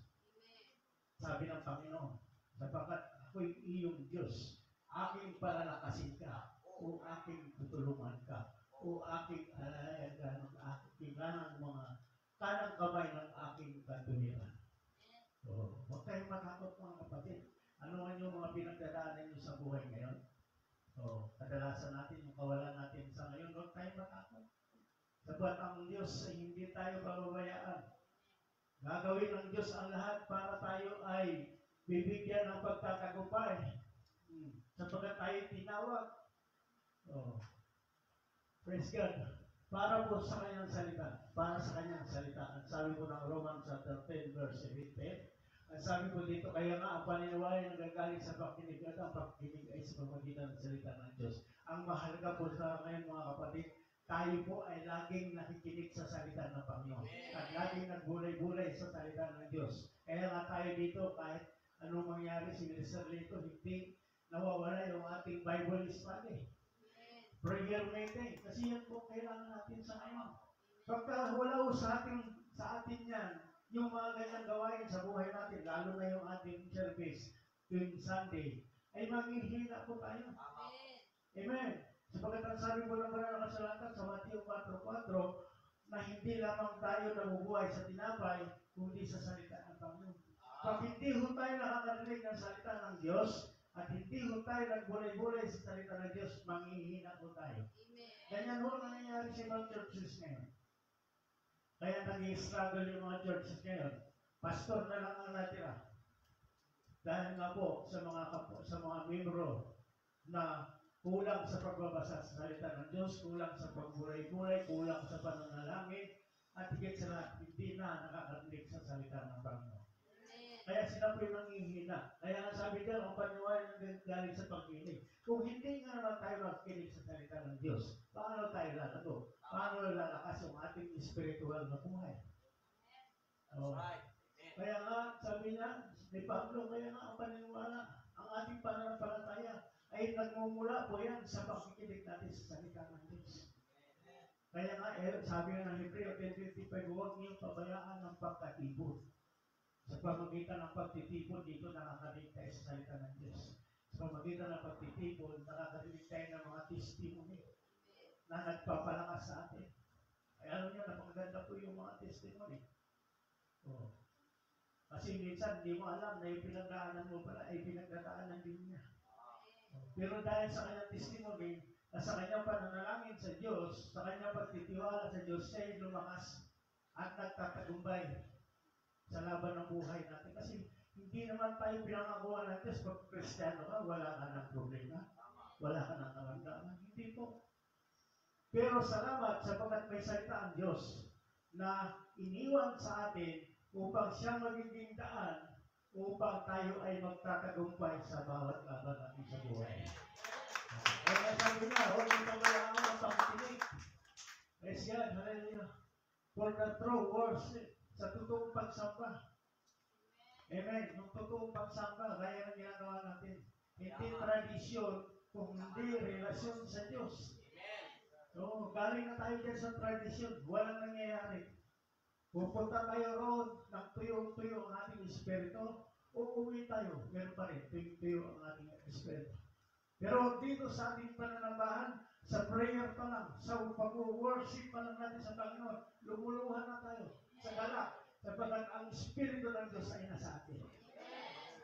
Sabi ng Panginoon, sapagkat ako'y iyong Diyos, aking palalakasin ka, o aking tutulungan ka, o aking alayagan, aking kanang kanang kamay ng aking katuwiran. Huwag kayong matakot mga kapatid. Ano man yung mga pinagdadaanan nyo sa buhay ngayon? Kadalasan natin, yung kawalan natin sa ngayon, huwag tayong matakot. Sabat ang Diyos ay hindi tayo pababayaan. Gagawin ng Diyos ang lahat para tayo ay bibigyan ng pagkakagumpay. Sapagkat tayo tinawag. Praise God. Para po sa kanyang salita. Para sa kanyang salita. Ang sabi po ng Romans chapter 10 verse 18. Ang sabi po dito, kaya nga ang paniniwala ng gagaling sa pakikinig at ang pakikinig ay sa pamamagitan ng salita ng Diyos. Ang mahalaga po sa ngayon mga kapatid, tayo po ay laging nakikinig sa salita ng Panginoon. At laging nagbulay-bulay sa salita ng Diyos. Kaya nga tayo dito, kahit anong mangyari si Minister Lito, hindi nawawala yung ating Bible study. Prayer meeting. Kasi yan po kailangan natin sa ngayon. Pagka wala po sa atin yan, yung mga ganyang gawain sa buhay natin, lalo na yung ating service tuwing Sunday, ay maghihina po tayo. Amen. Sapagkat ang sabi po ng Banal na Kasulatan sa Mateo 4:4, na hindi lamang tayo nabubuhay sa tinapay, kundi sa salita ng Panginoon. Pag hindi ho tayo nakakarinig ng salita ng Diyos, at hindi ho tayo nagbulay-bulay sa salita ng Diyos, manghihina po tayo. Ganyan ho nangyayari sa ibang churches ngayon. Kaya nag-i-struggle yung mga churches ngayon. Pastor na lang ang natira. Dahil nga po sa mga membro na kulang sa pagbabasa sa salita ng Diyos, kulang sa pagbulay-bulay, kulang sa pananalangin, at higit sa lahat, hindi na nakakarinig sa salita ng Panginoon. Kaya sila po yung nanghihina. Kaya nga sabi dyan, ang paniwala ng galing sa pagkinig. Kung hindi nga naman tayo magkinig sa salita ng Diyos, paano tayo lalago? Paano lalakas yung ating spiritual na buhay? Kaya nga, sabi niya, ni Pablo, kaya nga ang paniniwala, ang ating pananampalataya, ay nagmumula po yan sa pagkikinig natin sa salita ng Diyos. Kaya nga, sabi nga ng Hebreo 10:25, huwag niyong pabayaan ng pagkatipon. Sa pamagitan ng pagtitipon, dito nakakarinig tayo sa salita ng Diyos. Sa pamagitan ng pagtitipon, nakakarinig tayo ng mga testimony na nagpapalakas sa atin. Ay alam niyo, napakaganda po yung mga testimony. Kasi minsan, hindi mo alam na yung pinagdaanan mo pala ay pinagdaanan din niya. Pero dahil sa kanyang testimony, na sa kanyang pananalangin sa Diyos, sa kanyang pagtitiwala sa Diyos, siya ay lumakas at nagtatagumpay sa laban ng buhay natin. Kasi hindi naman tayo pinangakuha ng Diyos pag Kristiyano ka, wala ka ng problema, wala ka ng karamdaman. Hindi po. Pero salamat sapagkat may salita ang Diyos na iniwan sa atin upang siya magiging daan upang tayo ay magtatagumpay sa bawat laban natin sa buhay. Kaya sabi na, huwag yung pagbayaan ang pagkikinig. Praise God, hallelujah. For the true worship, sa totoong pagsamba. Amen. Yung totoong pagsamba, gaya ng ginagawa natin. Hindi tradisyon, kung hindi relasyon sa Diyos. So, galing na tayo dyan sa tradisyon. Walang nangyayari. Pupunta tayo roon ng tuyo-tuyo ang ating espiritu, uuwi tayo. Meron pa rin, tuyo-tuyo ang ating espiritu. Pero dito sa ating pananambahan, sa prayer pa lang, sa pag-worship pa lang natin sa Panginoon, lumuluhan na tayo sa galak, sapagkat ang Espiritu ng Diyos ay nasa atin.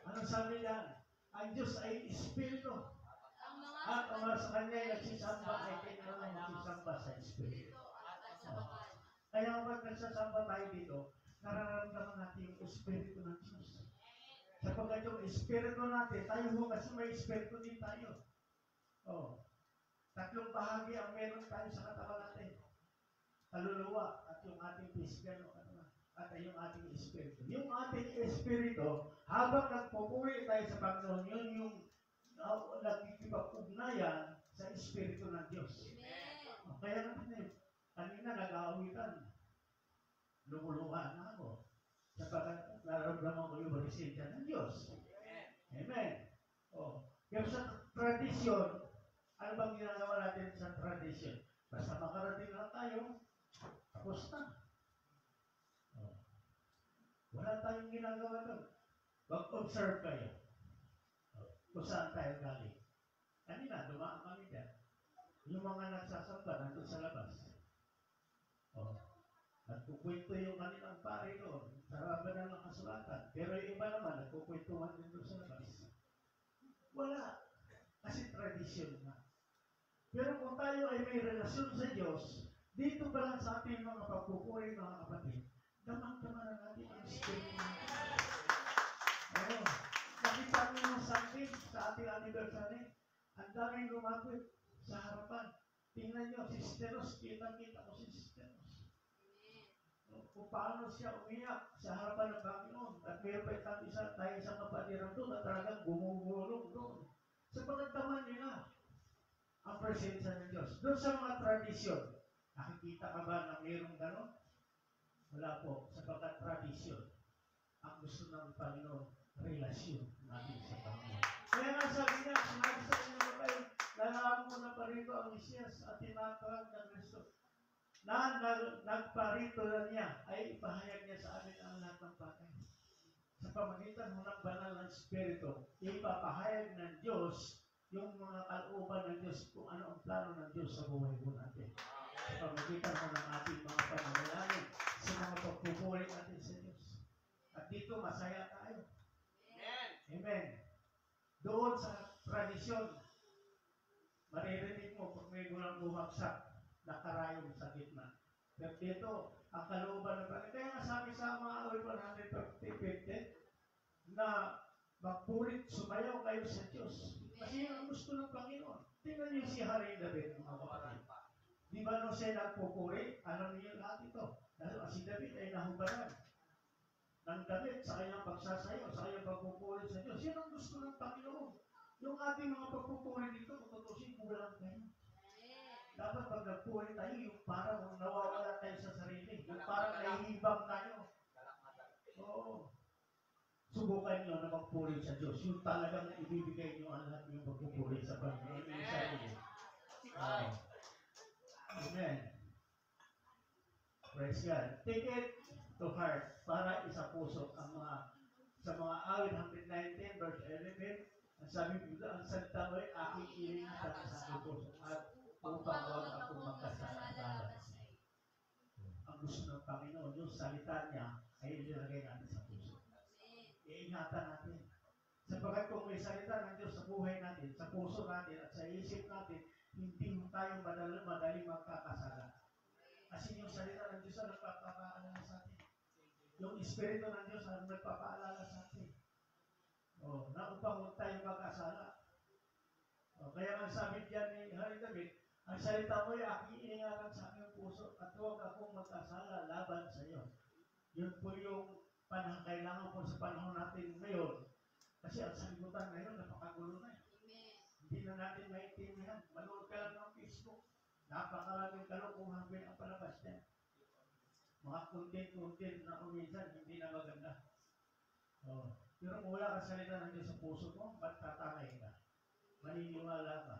Anong sabi niya? Ang Diyos ay Espiritu. At ang sa Kanya ay nagsisamba ay kailangan nagsisamba sa Espiritu. Kaya kapag nagsasamba tayo dito, nararamdaman natin yung Espiritu ng Diyos. Sapagkat yung Espiritu natin, tayo mo kasi may Espiritu din tayo. Tatlong bahagi ang meron tayo sa katawan natin. Kaluluwa at yung ating physical at yung ating espiritu. Yung ating espiritu, habang nagpupuri tayo sa Panginoon, yun yung nagkikipag-ugnayan sa Espiritu ng Diyos. Amen. Kaya naman kanina nag-aawitan. Lumuluha na ako. Sapagkat nararamdaman ko yung presensya ng Diyos. Amen. Pero sa tradisyon, ano bang ginagawa natin sa tradisyon? Basta makarating lang tayo, tapos na. Wala tayong ginagawa doon. Mag-observe kayo. Kung saan tayo galing. Kanina, dumaan kami dyan. Yung mga nagsasamba nandun sa labas. Nagkukwento yung kanilang pare doon. Saraba na ng kasulatan. Pero yung iba naman, nagkukwentuhan din doon sa labas. Wala. Kasi tradisyon na. Pero kung tayo ay may relasyon sa Diyos, dito pa lang sa ating mga pagpupuri, mga kapatid, damang-dama na natin ang Espiritu ng Diyos. Nakita niyo yung Sunday sa ating anniversary, ang daming lumapit sa harapan. Tingnan niyo, si Steros, kita-kita ko si Steros. Kung paano siya umiyak sa harapan ng Panginoon. At mayroon pa tayo isang kapatiran doon na talagang gumugulong doon. Sa pagkataman nila, ang presensya ng Diyos. Doon sa mga tradisyon, nakikita ka ba na mayroong gano'n? Wala po, sapagkat tradisyon. Ang gusto ng Panginoon, relasyon natin sa Panginoon. Kaya nga sabi niya, sinabi sa inyo na kayo, lalaman mo na parito ang Mesiyas at tinatawag ng Kristo. Na nagparito na niya ay ipahayag niya sa amin ang lahat ng bagay. Sa pamagitan mo ng banal ng Espiritu, ipapahayag ng Diyos yung mga kalooban ng Diyos kung ano ang plano ng Diyos sa buhay mo natin. Sa pamagitan mo ng ating mga pananalangin, sa mga pagpupuri natin sa Diyos. At dito, masaya tayo. Amen. Amen. Doon sa tradisyon, maririnig mo pag may gulang bumagsak, nakarayong sa gitna. Pero dito, ang kalooban ng Panginoon. Kaya nga sabi sa mga awit 150 na magpurit, sumayaw kayo sa Diyos. Kasi yun ang gusto ng Panginoon. Tingnan niyo si Haring David, mga kapatid. Di ba nung siya nagpupuri, alam niyo lahat ito. Dahil si David ay nahubaran ng damit sa kanyang pagsasayaw, sa kanyang pagpupuri sa Diyos. Yan ang gusto ng Panginoon. Yung ating mga pagpupuri dito, kung tutusin, kulang kayo. Dapat pag nagpuri tayo, yung parang nawawala tayo sa sarili. Yung parang nahihibang tayo. Oo. Subukan nyo na magpuri sa Diyos. Yung talagang ibibigay nyo ang lahat yung pagpupuri sa Panginoon. Yung sarili. Amen. Praise God. Take it to heart para isa puso ang mga sa mga awit 119 verse 11. Ang sabi dito, ang salita mo ay aking iingatan sa aking puso at upang huwag ako magkasala. Ang gusto ng Panginoon, yung salita niya ay ilagay natin sa puso. Iingatan natin. Sapagkat kung may salita ng Diyos sa buhay natin, sa puso natin at sa isip natin, hindi tayo madali magkakasala. Kasi yung salita ng Diyos ang nagpapaalala sa atin. Yung Espiritu ng Diyos ang nagpapaalala sa atin. Na upang huwag tayo magkasala. Kaya ang sabi diyan ni Haring David, ang salita mo ay aking iingatan sa aking puso at huwag akong magkasala laban sa iyo. Yun po yung kailangan po sa panahon natin ngayon. Kasi ang sanlibutan ngayon, napakagulo na. Hindi na natin maintindihan. Manood ka lang ng Facebook. Napakaraming kalokohan ang palabas niya. Mga content na uminsan, hindi na maganda. Pero kung wala ka salita ng Diyos sa puso mo, ba't tatangay ka? Maniniwala ka.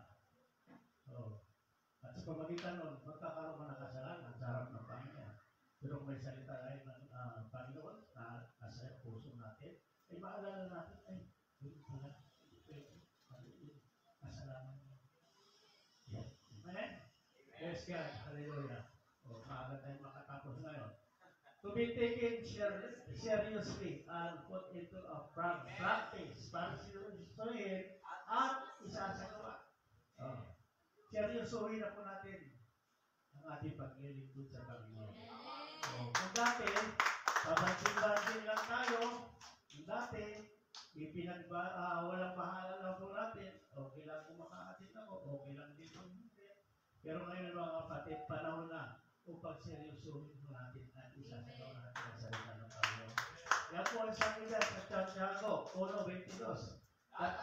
At sa pamagitan nun, magkakaroon ka ng kasalanan sa harap ng Panginoon. Pero kung may salita ay ng Panginoon na nasa puso natin, ay maalala natin, ay, yun pala, kasalanan mo. Amen? Yes, God. Hallelujah. Maaga tayo makatapos ngayon. To be taken seriously and put into a practice para seryosohin at isasagawa. Seryosohin na po natin ang ating paglilingkod sa Panginoon. Kung dati, pabansin-bansin lang tayo, kung dati, walang bahala lang po natin, okay lang kung makakatid ako, okay lang din kung hindi. Pero ngayon mga kapatid, panahon na upang seryosohin po natin at isasagawa natin ang salita ng Panginoon. Yan po ang sabi niya sa Santiago 1:22. At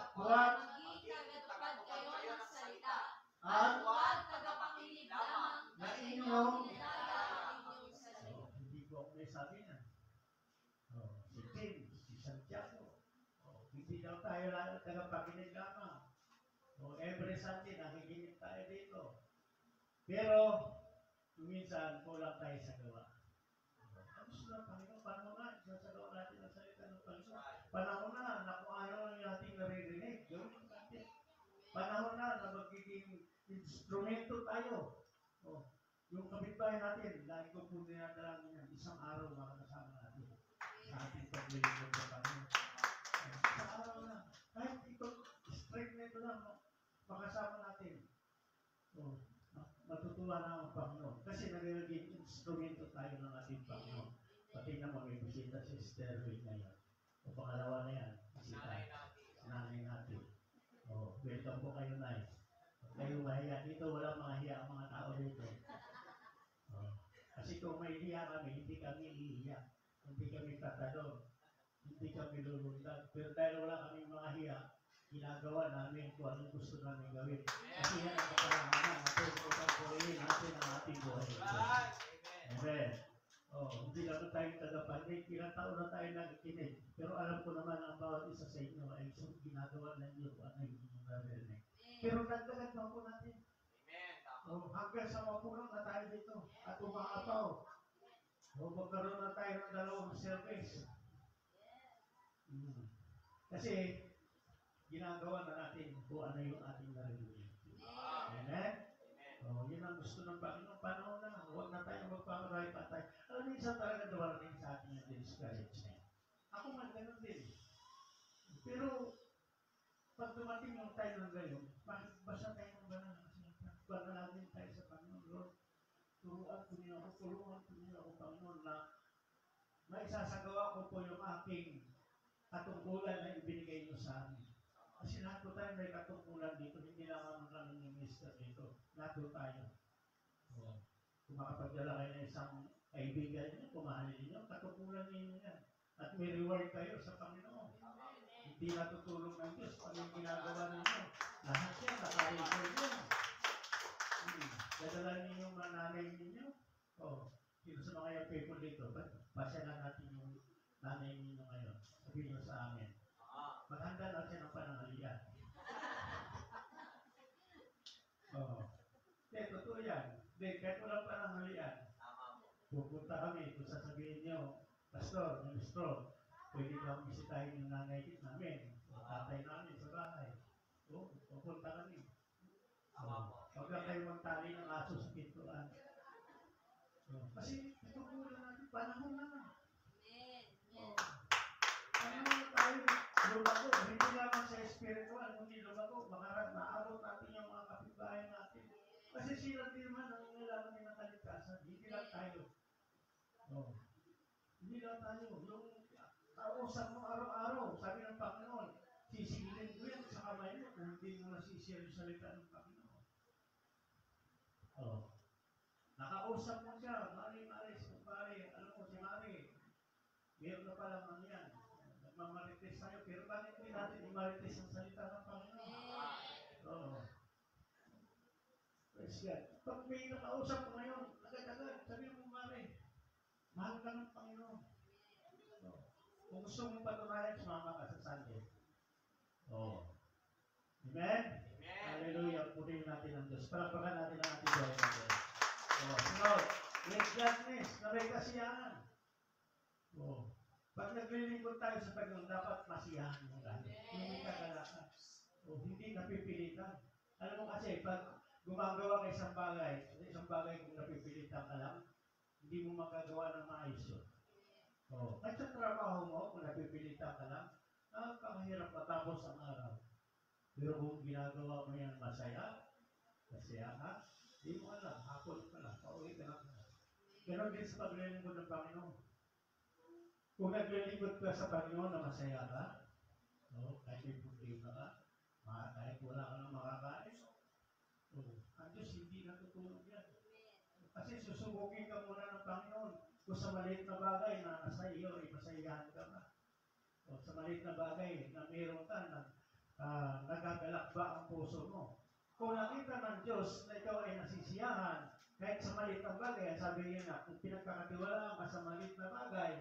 at huwag tagapakinig lamang na inyong nilalang inyong sarili. hindi ko ako may sabi na. Si James, si Santiago. Hindi daw tayo tagapakinig lamang. Every Sunday, nakikinig tayo dito. Pero, minsan, kulang tayo sa gawa. Ang gusto ng Panginoon, paano nga, sasagawa natin ang salita ng Panginoon. Panahon na kung ano ang ating naririnig. Gawin natin. Panahon na magiging instrumento tayo. Yung kapitbahay natin, lagi ko po dinadalangin yan, isang araw makakasama natin sa ating paglilingkod sa Panginoon. Sa araw na, kahit ito, straight na ito lang, makasama natin. Matutuwa na ang Panginoon. Kasi nagiging instrumento tayo ng ating Panginoon. Pati na may bisita si Sterling ngayon. Pangalawa na yan, bisita. Sinanay natin. Welcome po kayo, Nay. Kayo mahiya. Dito walang mga hiya ang mga tao dito. Kasi kung may hiya kami, hindi kami iiyak. Hindi kami tatalo. Hindi kami lulundag. Pero dahil wala kami mga hiya, ginagawa namin kung anong gusto namin gawin. Kasi yan ang kapalahanan natin kung pagpulihin natin ang ating buhay. Amen. Hindi lang tayong tagapanig. Ilang taon na tayo nakikinig. Pero alam ko naman ang bawat isa sa inyo ay ginagawa na niyo kung ano yung inyong narinig. Pero nagdagan pa po natin. Hanggang sa mapulong na tayo dito at umaapaw. Magkaroon na tayo ng dalawang service. Kasi ginagawa na natin kung ano yung ating narinig. Amen? Yun ang gusto ng Panginoon. Panahon na, huwag na tayo magpaparahay pa tayo. Alam, minsan talaga duwarating sa atin yung discouragement. Ako man ganun din. Pero, pag dumating yung tayo ng gayon, basta tayo ng banal na kasalita. Banalagin tayo sa Panginoon. Lord, tulungan ko niyo ako, Panginoon, na maisasagawa ko po yung aking katungkulan na ibinigay niyo sa amin. Kasi lahat po tayo may katungkulan dito, hindi lang kami ng minister dito. Lahat po tayo. Kung makapagdala kayo ng isang kaibigan niyo, kumahalin niyo, katungkulan niyo yan. At may reward kayo sa Panginoon. Hindi natutulong ng Diyos pag yung ginagawa ninyo. Lahat yan, naka-record yan. Dadala niyo yung mga nanay ninyo. Sino sa mga yung people dito, pasya lang natin yung nanay ninyo ngayon. Sabihin nyo sa amin. Maghanda na siya ng panangalian. Totoo yan. Kahit walang panangalian, pupunta kami kung sasabihin nyo, Pastor, Ministro, pwede ba bisitahin yung nanay namin, tatay namin sa bahay. Pupunta kami. Huwag lang kayo magtali ng aso sa pintuan. Kasi ito po na natin, panahon na na. Panahon na tayo, lumago, hindi naman sa spiritual, hindi lumago, maabot natin yung mga kapitbahay natin. Kasi sila din naman ang nilalaman ng kaligtasan, hindi lang tayo. Hindi lang tayo. Yung kausap mo araw-araw, sabi ng Panginoon, sisilin mo yan sa kamay mo kung hindi mo nasisiya yung salita ng Panginoon. Nakausap mo siya, Mari, alam mo si Mari, meron na palang ano yan, nagmamarites tayo, pero bakit hindi natin imarites ang salita ng Panginoon? Praise God. Pag may nakausap mo ngayon, agad-agad, sabi mo, Mari, mahal ka ng Panginoon. Kung gusto mong patunayan, sumama ka sa Sunday. Amen? Hallelujah. Purihin natin ang Diyos. Palakpakan natin ang ating buhay natin. Sunod. With gladness, na may kasiyahan. Pag naglilingkod tayo sa Panginoon, dapat masiyahan mo tayo. Hindi kagalakan. Hindi napipilitan. Alam mo kasi, pag gumagawa ka isang bagay kung napipilitan ka lang, hindi mo magagawa ng maayos yun. At sa trabaho mo, kung napipilitan ka lang, napakahirap matapos ang araw. Pero kung ginagawa mo yan masaya ka, hindi mo alam, hapon ka lang, pauwi ka lang. Ganon din sa paglilingkod ng Panginoon. Kung naglilingkod ka sa Panginoon na masaya ka, kahit may problema ka, kahit wala ka nang makakain, ang Diyos hindi natutulog yan. Kasi susubukin ka muna ng Panginoon. Kung sa maliit na bagay na nasa iyo, masayahan ka ba? Sa maliit na bagay na mayroon ka, nagagalak ba ang puso mo? Kung nakita ng Diyos na ikaw ay nasisiyahan, kahit sa maliit na bagay, sabi niya na, kung pinagkakatiwalaan ka sa maliit na bagay,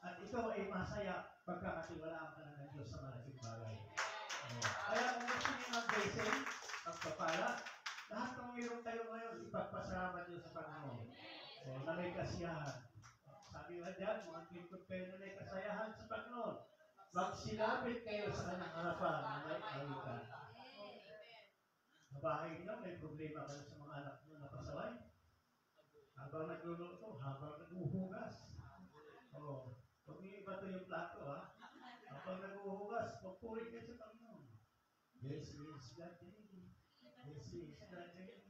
at ikaw ay masaya, pagkakatiwalaan ka na ng Diyos sa malaking bagay. Kaya kung gusto niyo ng blessing, pagpapala, lahat ng mayroon tayo ngayon, ipagpasalamat niyo sa Panginoon. Na may kasiyahan. Sabi nga dyan, mga klipod kayo na may kasayahan sa Panginoon. Magsilapit kayo sa kanyang harapan na may kawitan. Sa bahay niyo, may problema kayo sa mga anak niyo na pasaway. Habang nagluluto, habang naghuhugas. Pag may iba to yung plato, ha? Habang naghuhugas, pagpuri kayo sa Panginoon. Yes, is that day. Yes, is that day.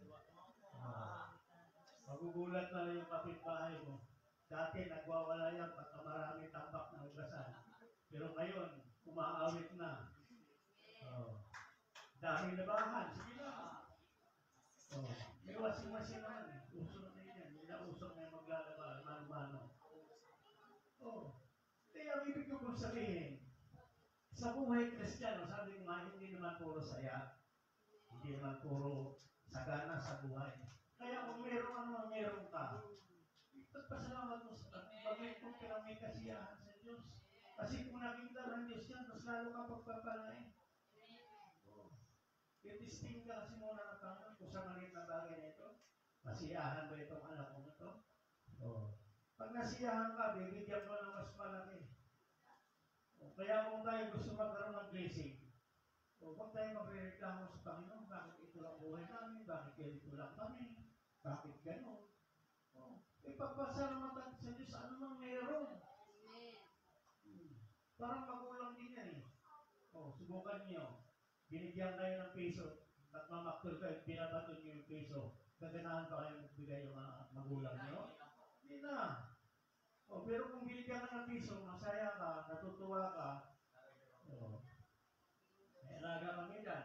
Magugulat na lang yung kapitbahay mo. Dati nagwawala yan pagka marami tambak na hugasan. Pero ngayon, umaawit na. Dahil labahan, sige lang. May washing-machine naman eh. Uso na yan. Hindi na uso na yung maglalaba, mano-mano. Kaya ang ibig ko kong sabihin, sa buhay Kristiyano, sabi ko nga, hindi naman puro saya. Hindi naman puro sagana sa buhay. Kaya kung meron ka, ipagpasalamat mo sa Panginoon kung may kasiyahan sa Diyos. Kasi kung nakita ng Diyos yan, mas lalo ka pagpapalain. I-testing ka kasi muna ng Panginoon kung sa maliit na bagay na ito. Masiyahan ba itong anak mo ito? Pag nasiyahan ka, bibigyan mo ng mas malaki. Kaya kung tayo gusto magkaroon ng blessing, huwag tayo magre-reklamo sa Panginoon, bakit ito lang buhay namin, bakit ganito lang kami, bakit gano'n. Ipagpasalamat natin sa Diyos, ano mang meron. Parang magulang din yan eh. Subukan niyo. Binigyan kayo ng piso, at mamaktol kayo, binabato niyo yung piso. Gaganahan pa kayo magbigay yung magulang niyo? Hindi na. Pero kung binigyan ka ng piso, masaya ka, natutuwa ka, may alaga kami dyan.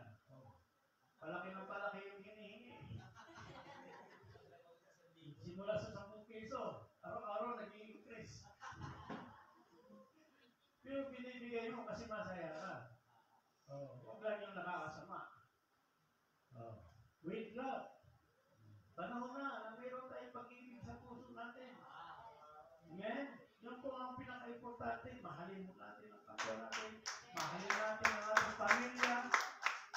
Palaki ng palaki yung hinihingi. Simula sa 10 piso, araw-araw nag-i-increase. Pero binibigay mo kasi masaya ka. Huwag lang yung nakakasama. With love. Panahon na mayroon tayong pag-ibig sa puso natin. Amen? Yun po ang pinaka-importante. Mahalin mo natin ang kapwa natin. Mahalin natin ang ating pamilya.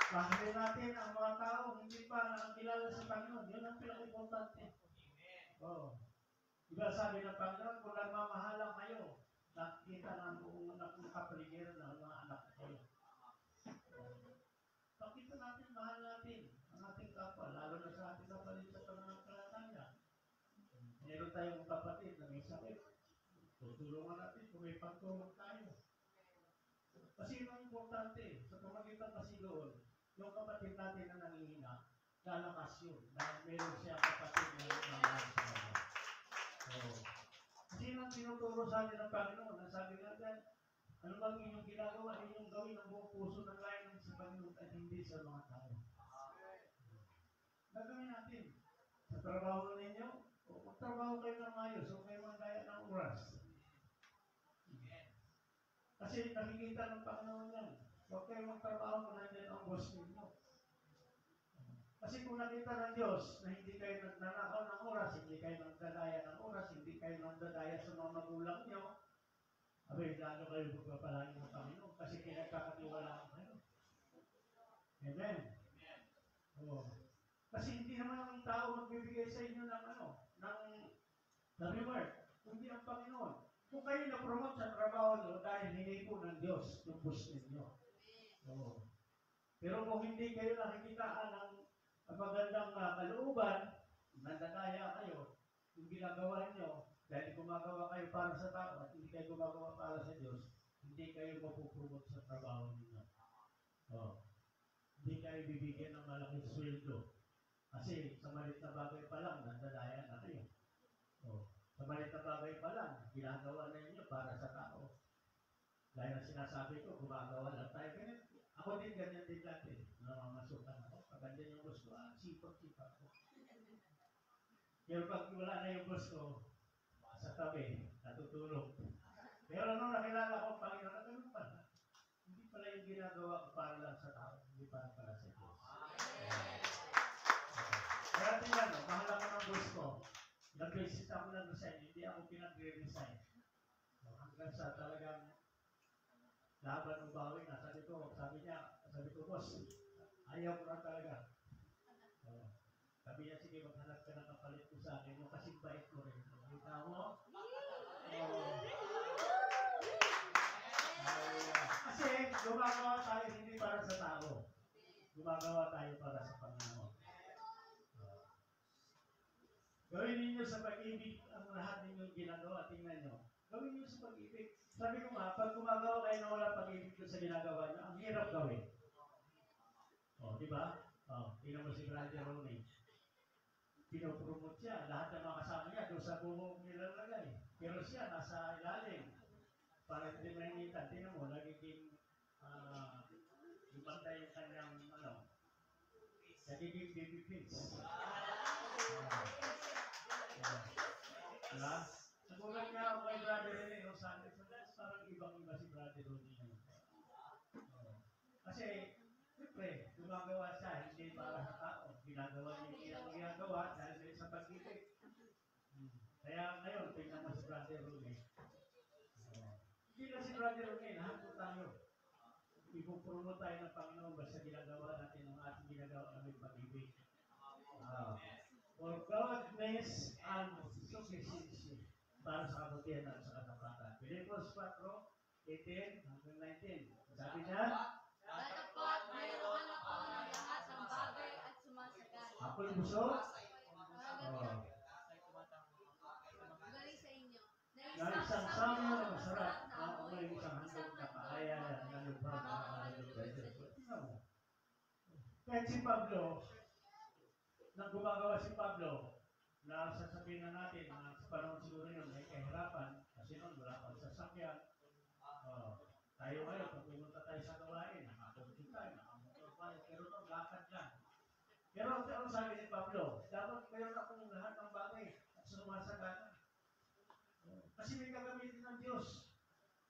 Mahalin natin ang mga tao hindi pa nakakilala sa Panginoon. Yun ang pinaka-importante. Diba sabi ng Panginoon, kung nagmamahalan kayo, nakikita ng buong nakapaligiran ng mga anak kayo. Pakita natin, mahal natin ang ating kapwa, lalo na sa ating kapalit sa pananampalataya. Meron tayong kapatid na may sakit. Tutulungan natin kung may pagtulong tayo. Kasi yun ang importante. Sa pamagitan kasi doon, yung kapatid natin na nangihina, lalakas yun. Dahil meron siya kapatid na nangihina sa kanya. Kasi yun ang tinuturo sa atin ng Panginoon. Nasabi nga dyan, ano bang inyong ginagawa? Inyong gawin ang buong puso ng layan sa Panginoon at hindi sa mga tao. Gagawin natin. Sa trabaho ninyo, magtrabaho kayo ng ayos, o kayo mandaya ng oras. Kasi nakikita ng Panginoon yan. Huwag kayo magtrabaho kung nandiyan ang boss ninyo. Kasi kung nakita ng Diyos na hindi kayo nagnanakaw ng oras, hindi kayo nagdadaya ng oras, hindi kayo nagdadaya sa mga magulang nyo, abay, lalo kayo magpapalain ng Panginoon kasi pinagkakatiwalaan kayo. Amen? Kasi hindi naman ang tao magbibigay sa inyo ng ng reward, kundi ang Panginoon. Kung kayo na-promote sa trabaho nyo dahil hindi po ng Diyos yung boss ninyo. Pero kung hindi kayo nakikitaan ng magandang kalooban, nandadaya kayo, yung ginagawa nyo, dahil gumagawa kayo para sa tao at hindi kayo gumagawa para sa Diyos, hindi kayo mapupromote sa trabaho ninyo. Hindi kayo bibigyan ng malaking sweldo. Kasi sa malit na bagay pa lang, nandadaya na kayo. Sa malit na bagay pa lang, ginagawa na ninyo para sa tao. Dahil na sinasabi ko, gumagawa lang tayo. Ganyan. Ako din ganyan din dati. Namamasukan ako. Pag ganyan yung gusto, sipag-sipag ko. Pero pag wala na yung gusto, sa tabi, natutulog. Pero nung nakilala ko, Panginoon, ganun pala. Hindi pala yung ginagawa ko para lang sa tao, hindi para sa Diyos. nag-resign ako nag-resign, hindi ako pinag-resign. So, hanggang sa talagang laban ng bawi na, sabi ko, boss, ayaw ko na talaga. So, sabi niya, sige, maghanap ka ng kapalit ko sa akin, yung kasing bait ko rin. Kita mo? Kasi gumagawa tayo hindi para sa tao. Gumagawa tayo para sa Panginoon. Gawin ninyo sa pag-ibig ang lahat ninyong ginagawa. Tingnan nyo. Gawin ninyo sa pag-ibig. Sabi ko nga, pag gumagawa kayo na wala pag-ibig sa ginagawa nyo, ang hirap gawin. Di ba? Tingnan mo si Brother Ronnie. Pinopromote siya. Lahat ng mga kasama niya doon sa bubong nilalagay. Pero siya nasa ilalim. Para hindi mainitan. Tingnan mo, nagiging ibang tayo yung kanyang nagiging baby face. Diba? Nagulat nga ako kay Brother Rene nung Sunday. Parang ibang-iba si Brother Rene. Kasi, siyempre, gumagawa siya, hindi para sa tao. Ginagawa niya ang ginagawa dahil sa pag-ibig. Kaya ngayon, tingnan mo si Brother Rene. Hindi na si Brother Rene, lahat po tayo. Ipupromote tayo ng Panginoon basta ginagawa natin ang ating ginagawa ng pag-ibig. For godness and sufficiency para sa kabutihan at sa katapatan. Pilipos 4:18 hanggang 19. Sabi niya, Dapat mayroon ako ng lahat ng bagay at sumasagana. ako'y busog. Galing sa inyo. Na isang samyo na masarap ang ako'y isang handog na kaaya na lubhag na kaayang treasure. Kahit si Pablo, nang gumagawa si Pablo, na sasabihin na natin na sa panahon siguro yun may kahirapan kasi noon wala pang sasakyan. Tayo ngayon, pag pumunta tayo sa gawain, nakatulog tayo, nakamotor tayo, pero noon lakad lang. Pero ang sabi ni Pablo, dapat mayroon akong lahat ng bagay at sumasagana. Kasi may gagamitin ng Diyos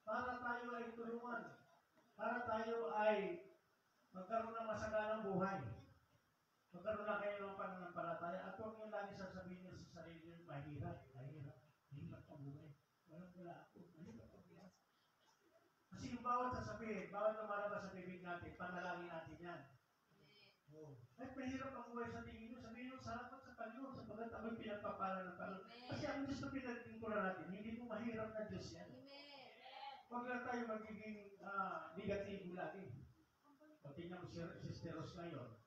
para tayo ay tulungan, para tayo ay magkaroon ng masaganang buhay. Magkaroon na kayo ng pananampalataya at huwag nyo lagi sasabihin nyo sa sarili nyo, mahirap ang buhay. Wala ako, mahirap ang buhay. Kasi yung bawat sasabihin, bawat lumalabas sa bibig natin, panalangin natin yan. Kahit mahirap ang buhay sa tingin nyo, sabihin nyo, salamat sa Panginoon, sapagat ako'y pinagpapala ng Panginoon. Kasi ang Diyos na pinagtingkulan natin, hindi po mahirap na Diyos yan. Huwag lang tayo magiging negatibo lagi. O tingnan mo si Sister Rose ngayon,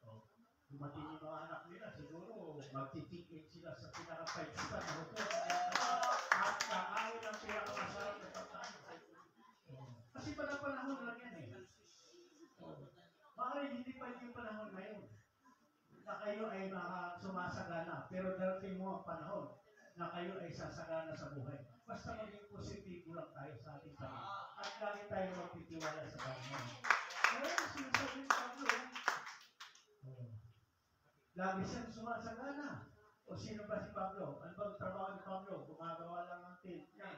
dumating yung mga anak nila, siguro magtitik-in sila sa pinaka-5 na hotel. At kakain ang pinakamasarap na pagkain. Kasi panahon lang yan eh. Maaaring hindi pa yung panahon ngayon na kayo ay sumasagana. Pero darating mo ang panahon na kayo ay sasagana sa buhay. Basta maging positibo lang tayo sa ating Panginoon. At lagi tayo magtitiwala sa Panginoon. Kaya sinasabi ng Pablo, lagi siyang sumasagana. O sino ba si Pablo? Ano bang trabaho ni Pablo? Gumagawa lang ng tent niya.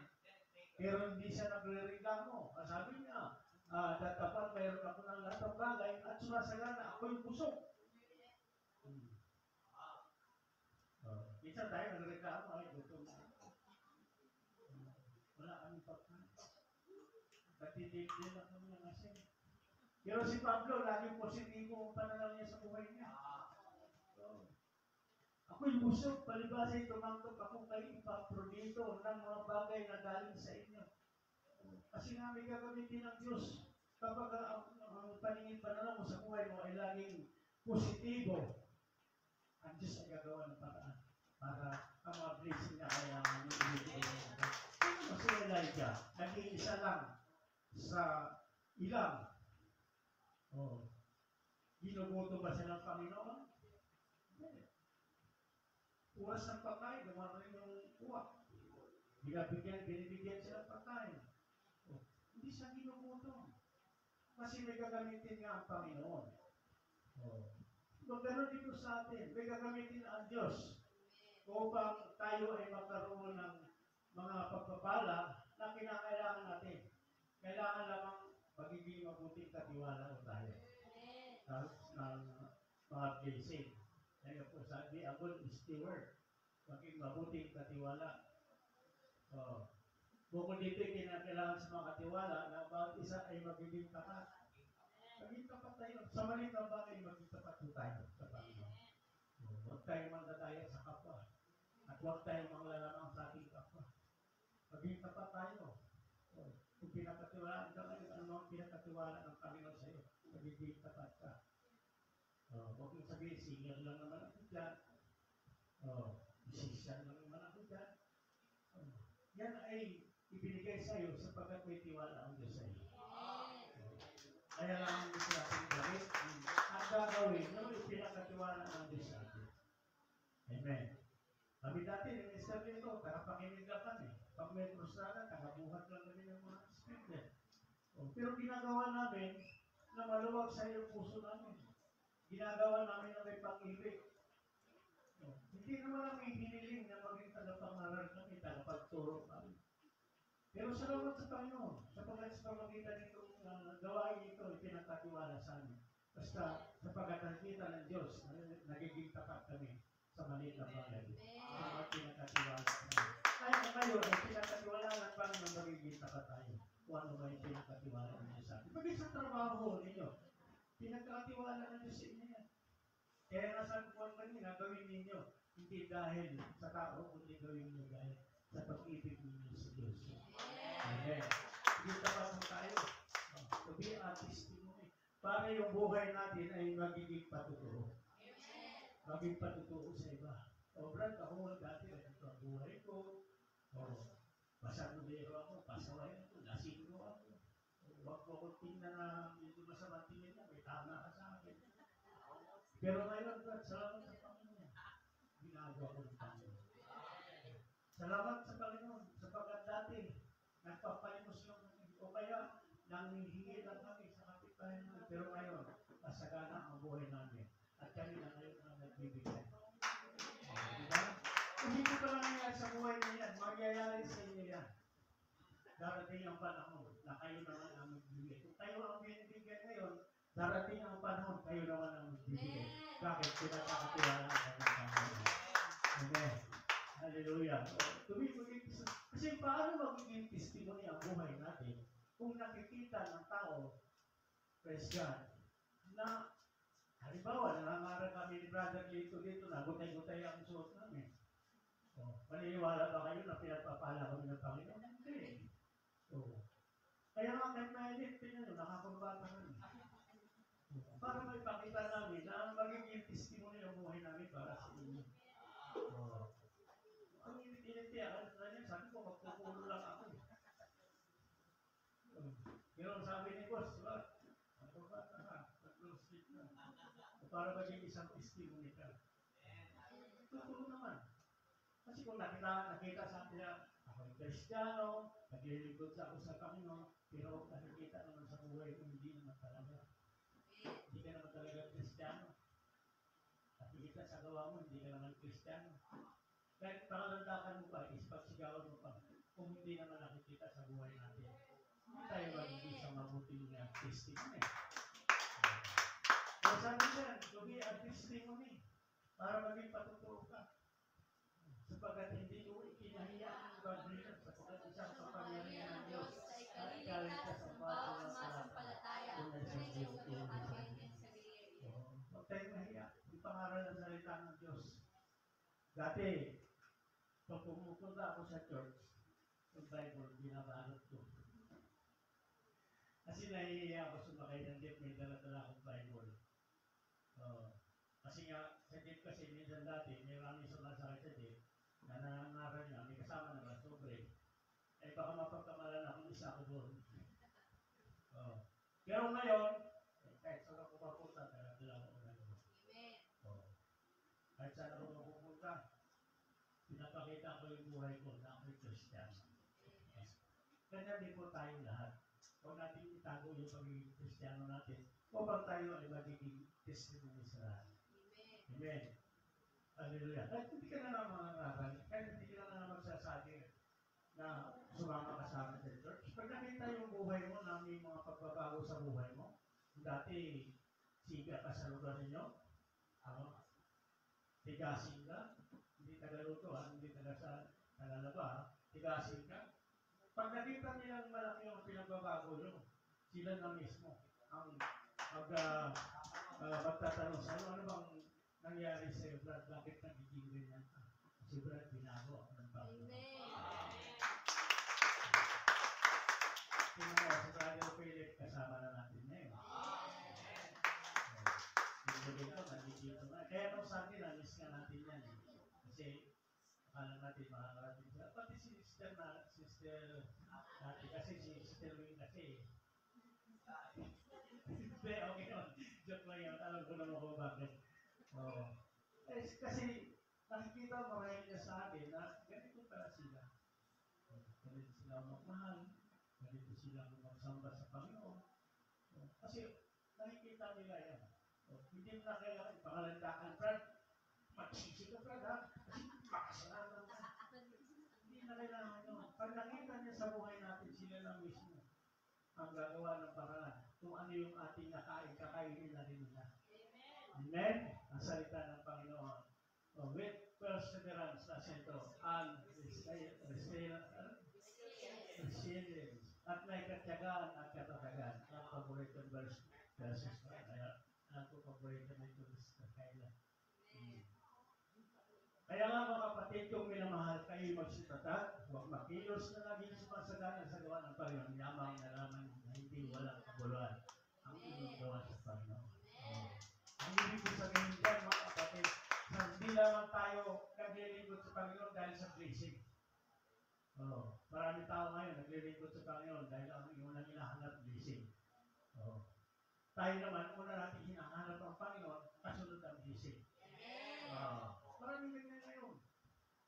Pero hindi siya nagre-reklamo. Sabi niya, dapat mayroon ako ng lahat ng bagay at sumasagana. Ako yung busog. Minsan tayo nagreklamo, ay gutom na. Wala kami pagkain. Katitip-din ako ng asin. Pero si Pablo, laging positibo ang pananaw niya sa buhay niya. Ako'y busog, palibasa'y tumangkot ako kayo ipaprodito ng mga bagay na galing sa inyo. Kasi nga may gagamitin ng Diyos. Kapag ang paningin pananaw mo sa buhay mo ay laging positibo, ang Diyos ay gagawa ng paraan para ang mga blessing na kaya ibigay mo. Kasi Elijah, nag-iisa lang sa ilang. Ginuguto ba siya ng Panginoon? Uwas ng pagkain, dumarin yung uwak. Binibigyan sila ng pagkain. Hindi siya ginugutom. Kasi may gagamitin nga ang Panginoon. Magkaroon dito sa atin, may gagamitin ang Diyos upang tayo ay magkaroon ng mga pagpapala na kinakailangan natin. Kailangan lamang magiging mabuting katiwala tayo. Ng mga blessing. Kaya po sabi, a good steward maging mabuting katiwala. Oh. Bukod dito, kinakailangan sa mga katiwala na bawat isa ay magiging tapat. Maging tapat tayo. Sa maliit na bagay, maging tapat po tayo sa Panginoon. Huwag tayong manggagaya sa kapwa. At huwag tayong manglalamang sa ating kapwa. Maging tapat tayo. Kung pinakatiwalaan ka ngayon, ano ang pinakatiwala ng Panginoon sa iyo? Magiging tapat ka. Huwag mong sabihin, singer lang naman ako dyan. Musician lang naman ako dyan. Yan ay ibinigay sa iyo sapagkat may tiwala ang Diyos sa iyo. Kaya lang ang gusto natin gawin. Ang gagawin, no, ipinakatiwala ng Diyos sa atin. Amen. Sabi dati, minister nito, tagapakinig lang kami. Pag may krusada, tagabuhat lang kami ng mga speaker. Pero ginagawa namin na maluwag sa iyong puso namin. Ginagawa namin na may pag-ibig. Hindi naman namin hiniling na maging tagapangaral kami, tagapagturo kami. Pero salamat sa Panginoon, sapagkat sa pamagitan nitong gawain ito, ipinagkatiwala sa amin. Basta sapagkat nakikita ng Diyos, nagiging tapat kami sa maliit na bagay. Sapagkat pinagkatiwala sa amin. Kaya ngayon, ay pinagkatiwala ng Panginoon, magiging tapat tayo. Kung ano ba yung pinagkatiwala ng Diyos sa amin. Maging sa trabaho ninyo, pinagkatiwala ng Diyos sa inyo yan. Kaya nasabi ko kanina, gawin ninyo, hindi dahil sa tao, kundi gawin ninyo dahil sa pag-ibig ninyo sa Diyos. Amen. Hindi tapat mo tayo. To be a testimony. Para yung buhay natin ay magiging patutuo. Maging patutuo sa iba. Brad, ako dati, ito ang buhay ko. Pasagulero ako, pasaway ako, nasiguro ako. Huwag ko akong tingnan na hindi masamang tingin na, may tama ka sa akin. Pero ngayon, Brad, salamat sa Panginoon. Ginagawa ko ng Panginoon. Salamat sa Panginoon, sapagkat dati, nagpapalimos lang kami. O kaya, nanghihingi lang kami sa kapitbahay namin. Pero ngayon, masagana ang buhay namin. At kami na ngayon ang nagbibigay. Diba? Kung hindi pa lang yan sa buhay niyo yan, magyayari sa inyo yan. Darating ang panahon na kayo naman ang magbibigay. Kung kayo ang binibigay ngayon, darating ang panahon, kayo naman ang magbibigay. Bakit? Pinagkakatiwala ka ng Panginoon. Amen. Hallelujah. Kasi paano magiging testimony ang buhay natin kung nakikita ng tao, praise God, na halimbawa, nangangarap kami ni Brother dito, na gutay-gutay ang suot namin. Maniniwala ba kayo na pinagpapala kami ng Panginoon? Hindi. Kaya nga kahit mainit, tingnan nyo, nakakurbata kami. Para maipakita namin na magiging testimony ang buhay namin para sa inyo. Ang init-init yan, sabi ko, magpupulo lang ako. Pero sabi ni Boss, magpurbata ka, mag-close fit na. Para maging isang testimony ka. Tutulong naman. Kasi kung nakita sa atin na ako'y Kristiyano, naglilingkod ako sa Panginoon, pero nakikita naman sa buhay ko, hindi naman talaga. Hindi ka naman talaga Kristiyano. Nakikita sa gawa mo, hindi ka naman Kristiyano. Kahit pangalandakan mo pa, isipagsigawan mo pa, kung hindi naman nakikita sa buhay natin, hindi tayo magiging sa mabuting testimony. So sabi niya, to be a testimony, para maging patutuo ka. Sapagkat hindi mo ikinahiya ang Biblia, sapagkat isang kapangyarihan ng Diyos, at galing ka sa bago ng sumasampalataya, tunay sa Diyos. Huwag tayong mahiya, ipangaral ang salita ng Diyos. Dati, pag pumupunta ako sa church, yung Bible, binabalot ko. Kasi nahihiya ako sumakay ng jeep, may dala-dala akong Bible. Kasi nga, sa jeep kasi, minsan dati, may maraming sumasakay sa jeep, na nangangaral niya, may kasama naman, sobre. Eh, baka mapagkamalan akong isa ko doon. Pero ngayon, kahit saan ako mapunta, dala-dala ako ng Bible. Kahit saan ako mapupunta, pinapakita ko yung buhay ko na ako'y Kristiyano. Kanya din po tayo lahat. Huwag natin itago yung pagiging Kristiyano natin upang tayo ay magiging testimony sa lahat. Amen. Hallelujah. Kahit hindi ka na lang mangangaral, kahit hindi ka na lang magsasabi na sumama ka sa amin sa church, pag nakita yung buhay mo na may mga pagbabago sa buhay mo, dati siga ka sa lugar ninyo, tigasin ka, hindi ka lutuan, hindi taga sa talalaba, tigasin ka. Pag nakita nilang malaki ang pinagbabago nyo, sila na mismo ang magtatanong sa ano bang nangyari sa iyo, Brad, bakit nagiging ganyan ka? Si Brad, binago ako ng bago. Tingnan mo, si Brother Philip, kasama na natin ngayon. Kaya nung sa atin, na-miss nga natin yan. Kasi, akala natin makakarating siya. Pati si sister dati kasi si sister Wing kasi. Hindi, okay yun. Joke lang yun. Alam ko naman kung bakit. Oo. Kasi, nakikita marahil niya sa atin na ganito pala sila. Ganito sila magmahal. Ganito sila magsamba sa Panginoon. Kasi, nakikita nila yan. Hindi mo na kailangan pangalandakan, Brad. Magsisi ka, Brad, ha? Kasi makasalanan ka. Hindi na kailangan yun. Pag nakita niya sa buhay natin, sila na mismo ang gagawa ng paraan. Kung ano yung ating kakainin na rin nila. Amen? Ang salita ng Panginoon. With perseverance na sentro and resilience at may katyagaan at katatagan. Ang paborito verses na. Kaya ako paborito nito sa Kayla. Kaya nga mga kapatid, kung minamahal kayo magsitatag, huwag makilos na laging sumasagana sa gawa ng Panginoon. Yamang nalaman na hindi walang kabuluhan ang inyong gawa sa Panginoon. Ang ibig ko sabihin dyan, mga kapatid, hindi lamang tayo naglilingkod sa Panginoon dahil sa blessing. Marami tao ngayon naglilingkod sa Panginoon dahil ang unang hinahanap blessing. Tayo naman, una natin hinahanap ang Panginoon, kasunod ang blessing. Maraming ganyan ngayon.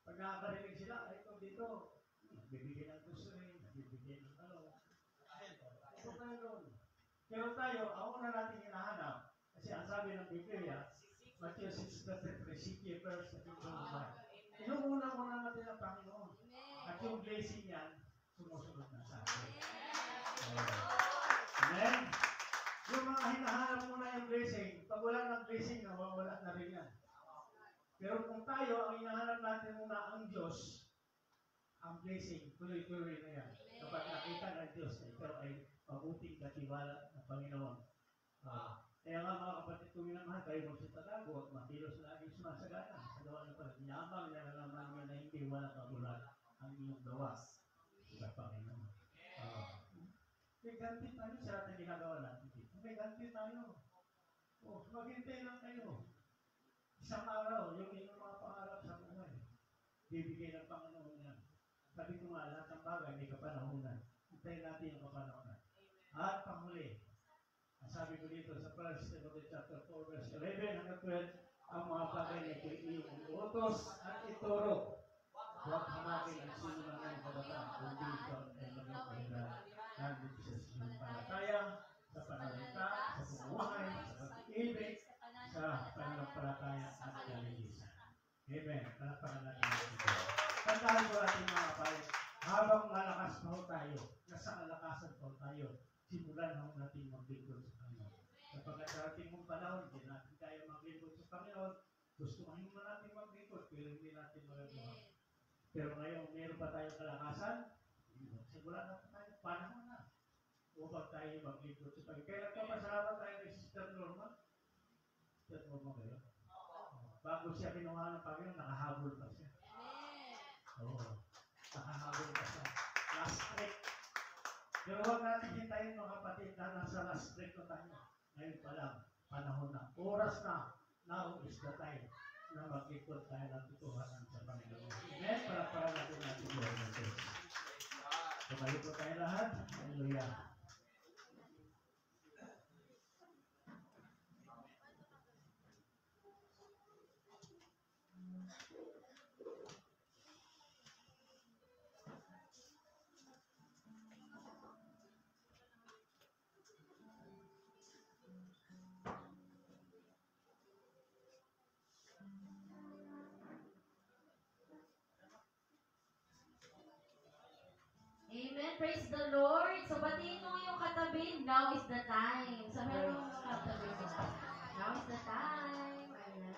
Pag nakakarinig sila, ay ito dito, bibigyan ng gusto rin, bibigyan ng ano. Ito tayo doon. Pero tayo, ang una natin hinahanap, kasi ang sabi ng Biblia, Matthew 6:33, seek ye first the kingdom of God. Inuuna muna natin ang Panginoon. At yung blessing yan, sumusunod na sa atin. Amen? Yung mga hinahanap muna yung blessing, pag wala ng blessing, nawawala na rin yan. Pero kung tayo, ang hinahanap natin muna ang Diyos, ang blessing, tuloy-tuloy na yan. Kapag nakita ng Diyos na ikaw ay mabuting katiwala ng Panginoon. Kaya nga mga kapatid, kung minamahal kayo magsitatago at makilos na laging sumasagana sa gawa ng Panginoon. Yamang nalalaman nyo na hindi wala kagulan ang inyong gawa sa Panginoon. May ganti tayo sa ating ginagawa natin. May ganti tayo. Maghintay lang kayo. Isang araw, yung inyong mga pangarap sa buhay, bibigay ng Panginoon yan. Sabi ko nga, lahat ng bagay may kapanahunan. Hintayin natin yung kapanahunan. At panghuli, sabi ko dito sa 1 Timothy chapter 4, verse 11 hanggang 12, ang mga bagay na iyong utos at ituro. Huwag hamakin ang sino ng mga kabataan, kundi ikaw ay maging kahilan ng sa palataya, sa panalita, sa pumuhay, sa pag-ibig, sa pananampalataya at kalinisan. Amen. Palakpakan natin ang ito. Tandaan ko natin mga kapatid, habang malakas pa ho tayo, nasa kalakasan pa ho tayo, simulan ho natin maglingkod sa Panginoon. Kapag darating mong panahon, hindi natin kaya maglingkod sa Panginoon, gusto ngayon mo natin maglingkod, pero hindi natin magagawa. Pero ngayon, meron pa tayong kalakasan, simulan natin tayo, panahon na. Upang tayo maglingkod sa Panginoon. Kaya nagpapasalamat tayo kay Sister Norma. Sister Norma kayo? Bago siya kinuha ng Panginoon, nakahabol pa siya. Nakahabol pa siya. Last trek. Pero huwag natin hintayin mga kapatid na nasa last trek na tayo. Ngayon pa lang, panahon na. Oras na. Now is the time na maglingkod tayo ng tutuhanan sa Panginoon. Amen? Para natin natin yung message. Kumalik po tayo lahat. Hallelujah. Amen. Praise the Lord. So, batiin mo yung katabi. Now is the time. So, meron yung katabi mo. Now is the time. Ayan.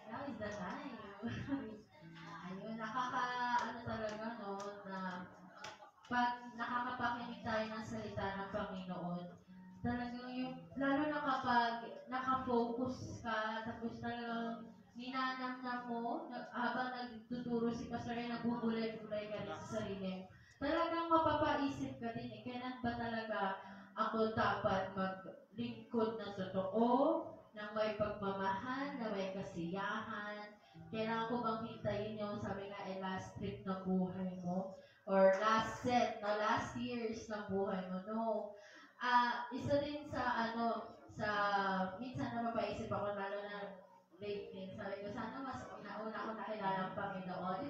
Now is the time. focus ka, tapos talagang ninanamnam mo, habang nagtuturo si Pastor ay nagbubulay-bulay ka rin sa sarili mo. Talagang mapapaisip ka din, kailan ba talaga ako dapat maglingkod na totoo, na may pagmamahal, na may kasiyahan, kailangan ko bang hintayin yung sabi nga last trip ng buhay mo, or last set, na last years ng buhay mo, no. Isa din sa sa minsan na mapaisip ako, lalo na lately, sabi ko, sana mas nauna ko nakilala ang Panginoon.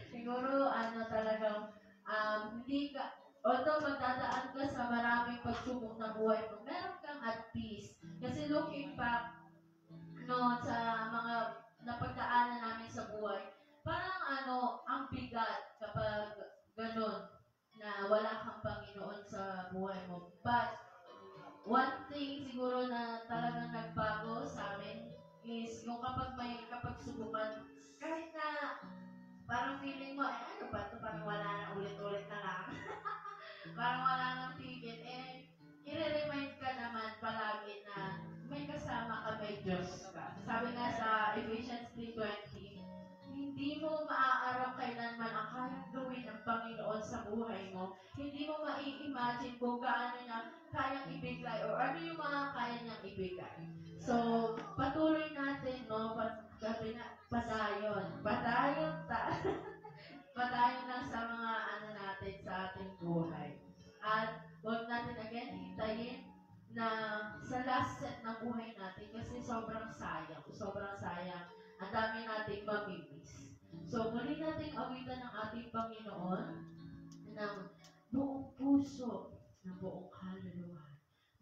Siguro, talagang, hindi ka, although magdadaan ka sa maraming pagsubok ng buhay mo, meron kang at peace. Kasi looking back, sa mga napagdaanan namin sa buhay, parang ang bigat kapag ganun, na wala kang Panginoon sa buhay mo. But, one thing siguro na talagang nagbago sa amin is yung kapag may kapagsubukan, kahit na parang feeling mo, ano ba ito, parang wala na, ulit-ulit na lang. Parang wala nang tigil. I-remind ka naman palagi na may kasama ka, may Diyos ka. Sabi nga sa Ephesians 3:20, hindi mo maaarap kailanman ang kayang gawin ng Panginoon sa buhay mo. Hindi mo mai-imagine kung gaano niya kayang ibigay o ano yung mga kaya niyang ibigay. So, patuloy natin, no? Sabi nga, padayon padayon lang sa mga natin sa ating buhay. At huwag natin again hintayin na sa last set ng buhay natin kasi sobrang sayang. Ang dami nating mamimiss. So, muli nating awitan ng ating Panginoon ng buong puso, ng buong kaluluwa,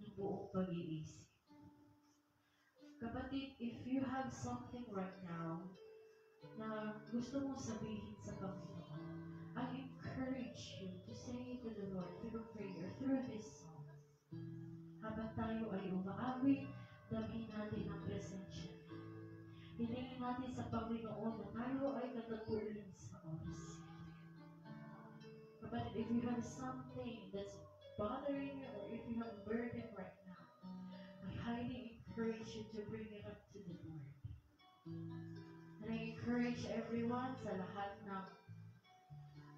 ng buong pag-iisip. Kapatid, if you have something right now na gusto mong sabihin sa Panginoon, I encourage you to say to the Lord through prayer, through this song. Habang tayo ay umaawit, dalhin natin ang presensya. Hilingin natin sa Panginoon na tayo ay natutulin sa oras. But if you have something that's bothering you, or if you have a burden right now, I highly encourage you to bring it up to the Lord. And I encourage everyone sa lahat ng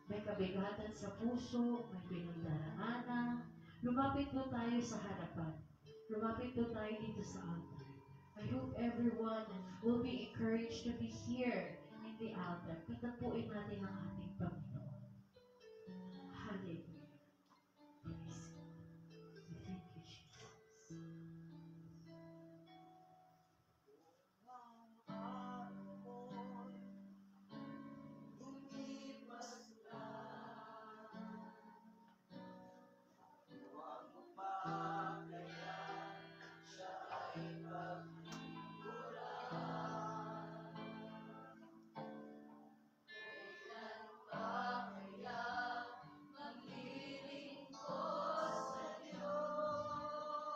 may kabigatan sa puso, may pinagdaraanan, lumapit po tayo sa harapan. Lumapit po tayo dito sa altar. I hope everyone will be encouraged to be here in the altar. Patapuin natin ang ating Panginoon. Hallelujah. Praise God. We thank you, Jesus.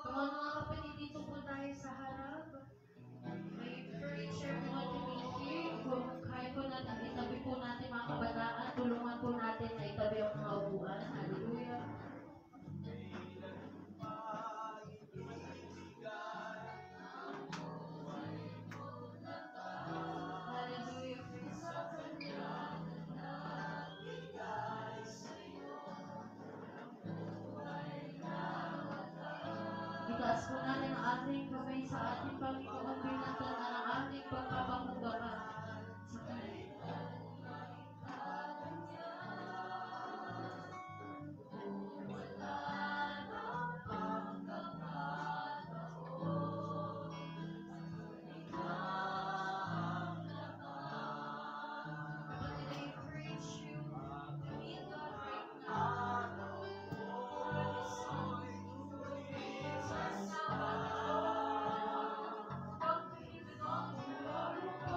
Come on mga kapatid, dito po tayo sa harap. I encourage everyone to be here. Kung kaya po natin, itabi po natin mga kabataan, tulungan po natin na itabi ang mga upuan. Hallelujah. Hallelujah. Praise God. Itaas po natin ang ating kamay sa ating Panginoon bilang tanda ng ating pagkapangunggapan sa Kanya. Kapatid, I encourage you to meet God right now. For this song, for this song, come to Him with all your heart.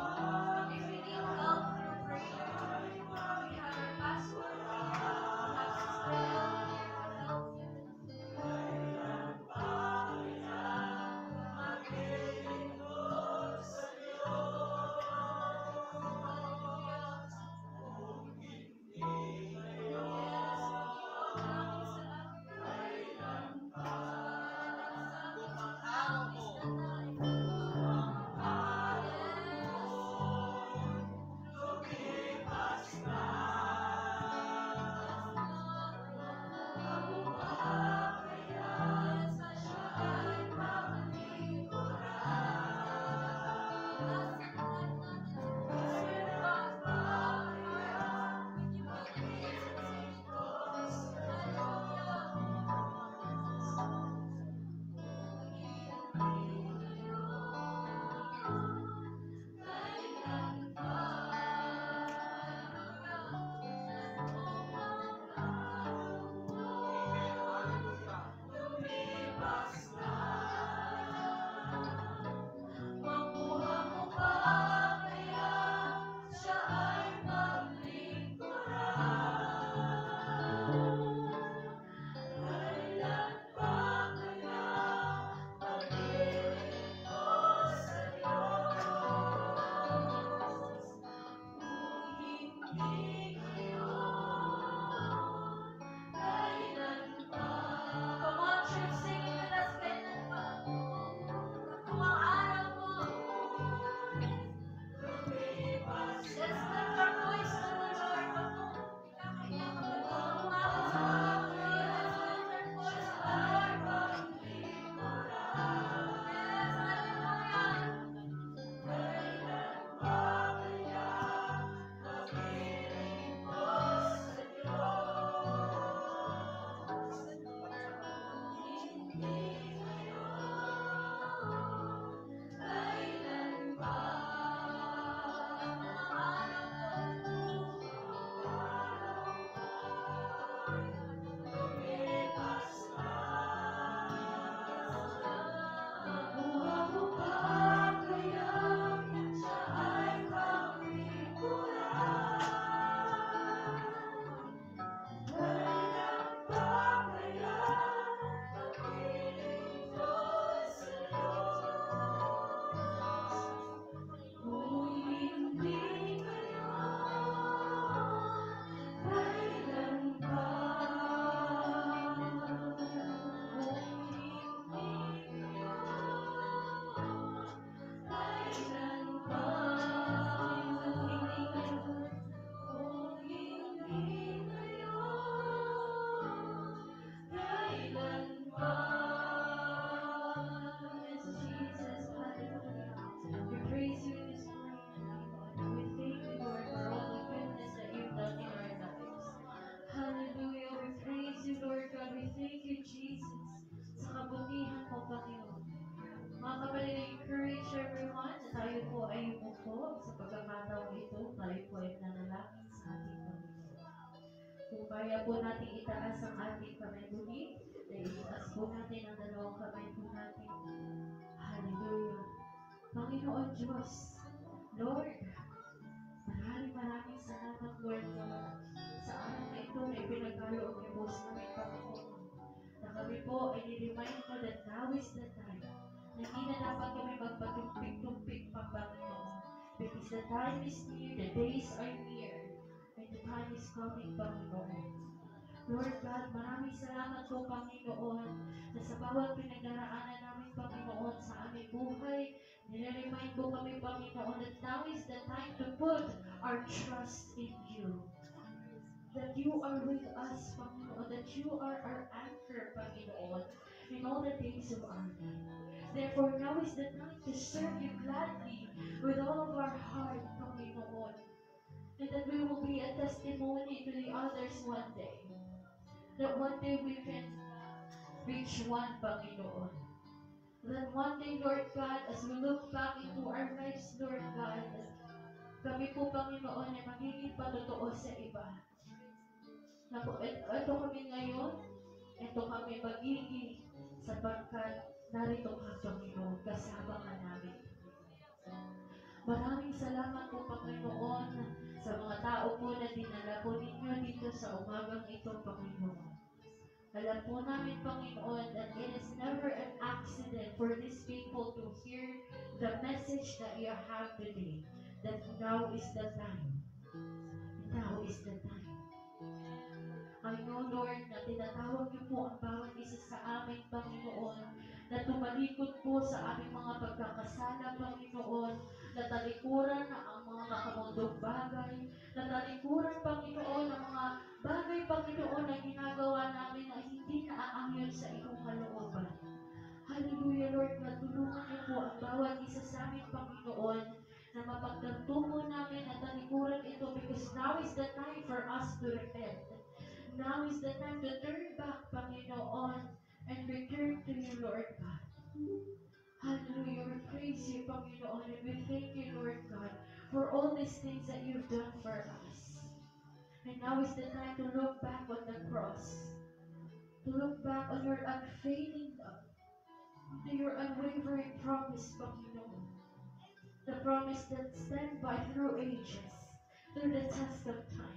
kaya po natin itaas ang ating kamay muli. Itaas po natin ang dalawang kamay po natin. Hallelujah. Panginoon Diyos, Lord, maraming salamat, Lord, sa araw na ito na ipinagkaloob niyo po sa aming Panginoon. Na kami po ay niremind mo that now is the time na hindi na dapat kami magpatumpik-tumpik pa, Panginoon. Because the time is near, the days are near, and the time is coming, Panginoon. Lord God, maraming salamat po, Panginoon, na sa bawat pinagdaraanan namin, Panginoon, sa aming buhay, nire-remind po kami, Panginoon, that now is the time to put our trust in you. That you are with us, Panginoon, that you are our anchor, Panginoon, in all the days of our life. Therefore, now is the time to serve you gladly with all of our heart, Panginoon, and that we will be a testimony to the others one day. That one day we can reach one, Panginoon. That one day, Lord God, as we look back into our lives, Lord God, kami po, Panginoon, ay magiging patotoo sa iba. Na po, ito kami ngayon, ito kami magiging sapagkat narito ka, Panginoon, kasama ka namin. Maraming salamat po, Panginoon, sa mga tao po na dinala po ninyo dito sa umagang ito, Panginoon. Alam po namin, Panginoon, that it is never an accident for these people to hear the message that you have today, that now is the time. Now is the time. I know, Lord, na tinatawag niyo po ang bawat isa sa amin, Panginoon, na tumalikod po sa aming mga pagkakasala, Panginoon, na talikuran na ang mga makamundong bagay, na talikuran, Panginoon, ang mga bagay, Panginoon, na ginagawa namin na hindi naaayon sa iyong kalooban. Hallelujah, Lord, na tulungan niyo po ang bawat isa sa amin, Panginoon, na mapagtantungo namin at talikuran ito because now is the time for us to repent. Now is the time to turn back, Panginoon, and return to you, Lord God. Hallelujah. We praise you, Panginoon, and we thank you, Lord God, for all these things that you've done for us. And now is the time to look back on the cross, to look back on your unfailing love, to your unwavering promise, Panginoon. The promise that stands by through ages, through the test of time.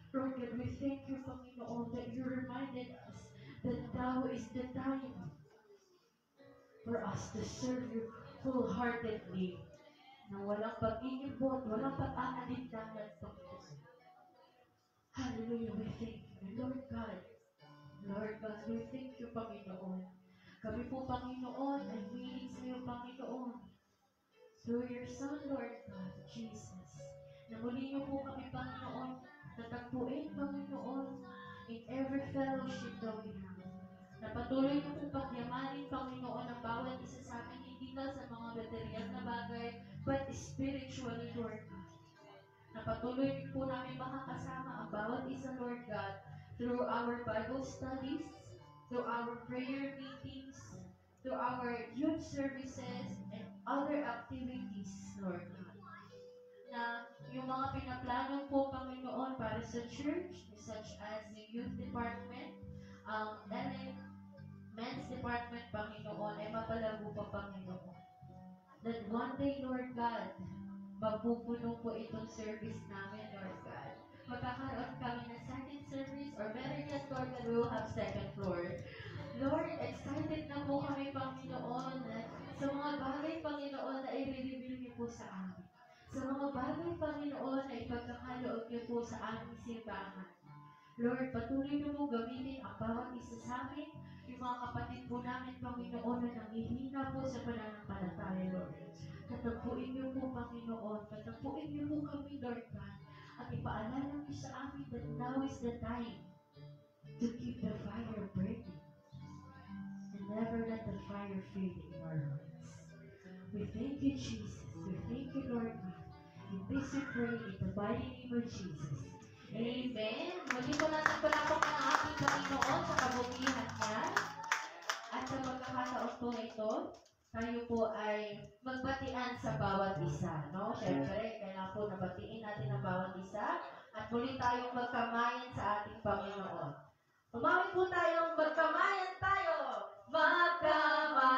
Lord God, we thank you, Panginoon, that you reminded us that now is the time for us to serve you wholeheartedly, na walang pag-iibot, walang pag-aalinlangan, Panginoon. Hallelujah, we thank you. Lord God, we thank you, Panginoon. Kami po, Panginoon, ay hiling sa iyo, Panginoon, through your Son, Lord God, Jesus, na muli niyo po kami, Panginoon, natagpuin, Panginoon, in every fellowship that we have. Na patuloy niyo po pagyamanin, Panginoon, ang bawat isa sa amin, hindi lang sa mga material na bagay, but spiritually, Lord God. Na patuloy niyo po namin makakasama ang bawat isa, Lord God, through our Bible studies, through our prayer meetings, through our youth services, and other activities, Lord God. Na yung mga pinaplano po, Panginoon, para sa church, such as the youth department, men's department, Panginoon, ay mapalago pa, Panginoon. That one day, Lord God, magpupuno po itong service namin, Lord God. Magkakaroon kami ng second service, or better yet, Lord God, we will have second floor. Lord, excited na po kami, Panginoon, sa mga bagay, Panginoon, na i-reveal niyo po sa amin. Sa mga bagay, Panginoon, na ipagkakaloob niyo po sa aming simbahan. Lord, patuloy niyo po gamitin ang bawat isa sa amin, yung mga kapatid po namin, Panginoon, na nangihina po sa pananampalataya, Lord. Tatagpuin niyo po, Panginoon, tatagpuin niyo po kami, Lord God, at ipaalala niyo sa amin that now is the time to keep the fire burning and never let the fire fade in our hearts. We thank you, Jesus. We thank you, Lord God. In this we pray in the mighty name of Jesus. Amen. Muli po natin palapakan ang ating Panginoon sa kabutihan niya. At sa pagkakataon po ito, tayo po ay magbatian sa bawat isa. No? Siyempre, kailangan po nabatiin natin ang bawat isa. At at muli tayong magkamayan sa ating Panginoon. Umawit po tayong magkamayan tayo. Magkamayan.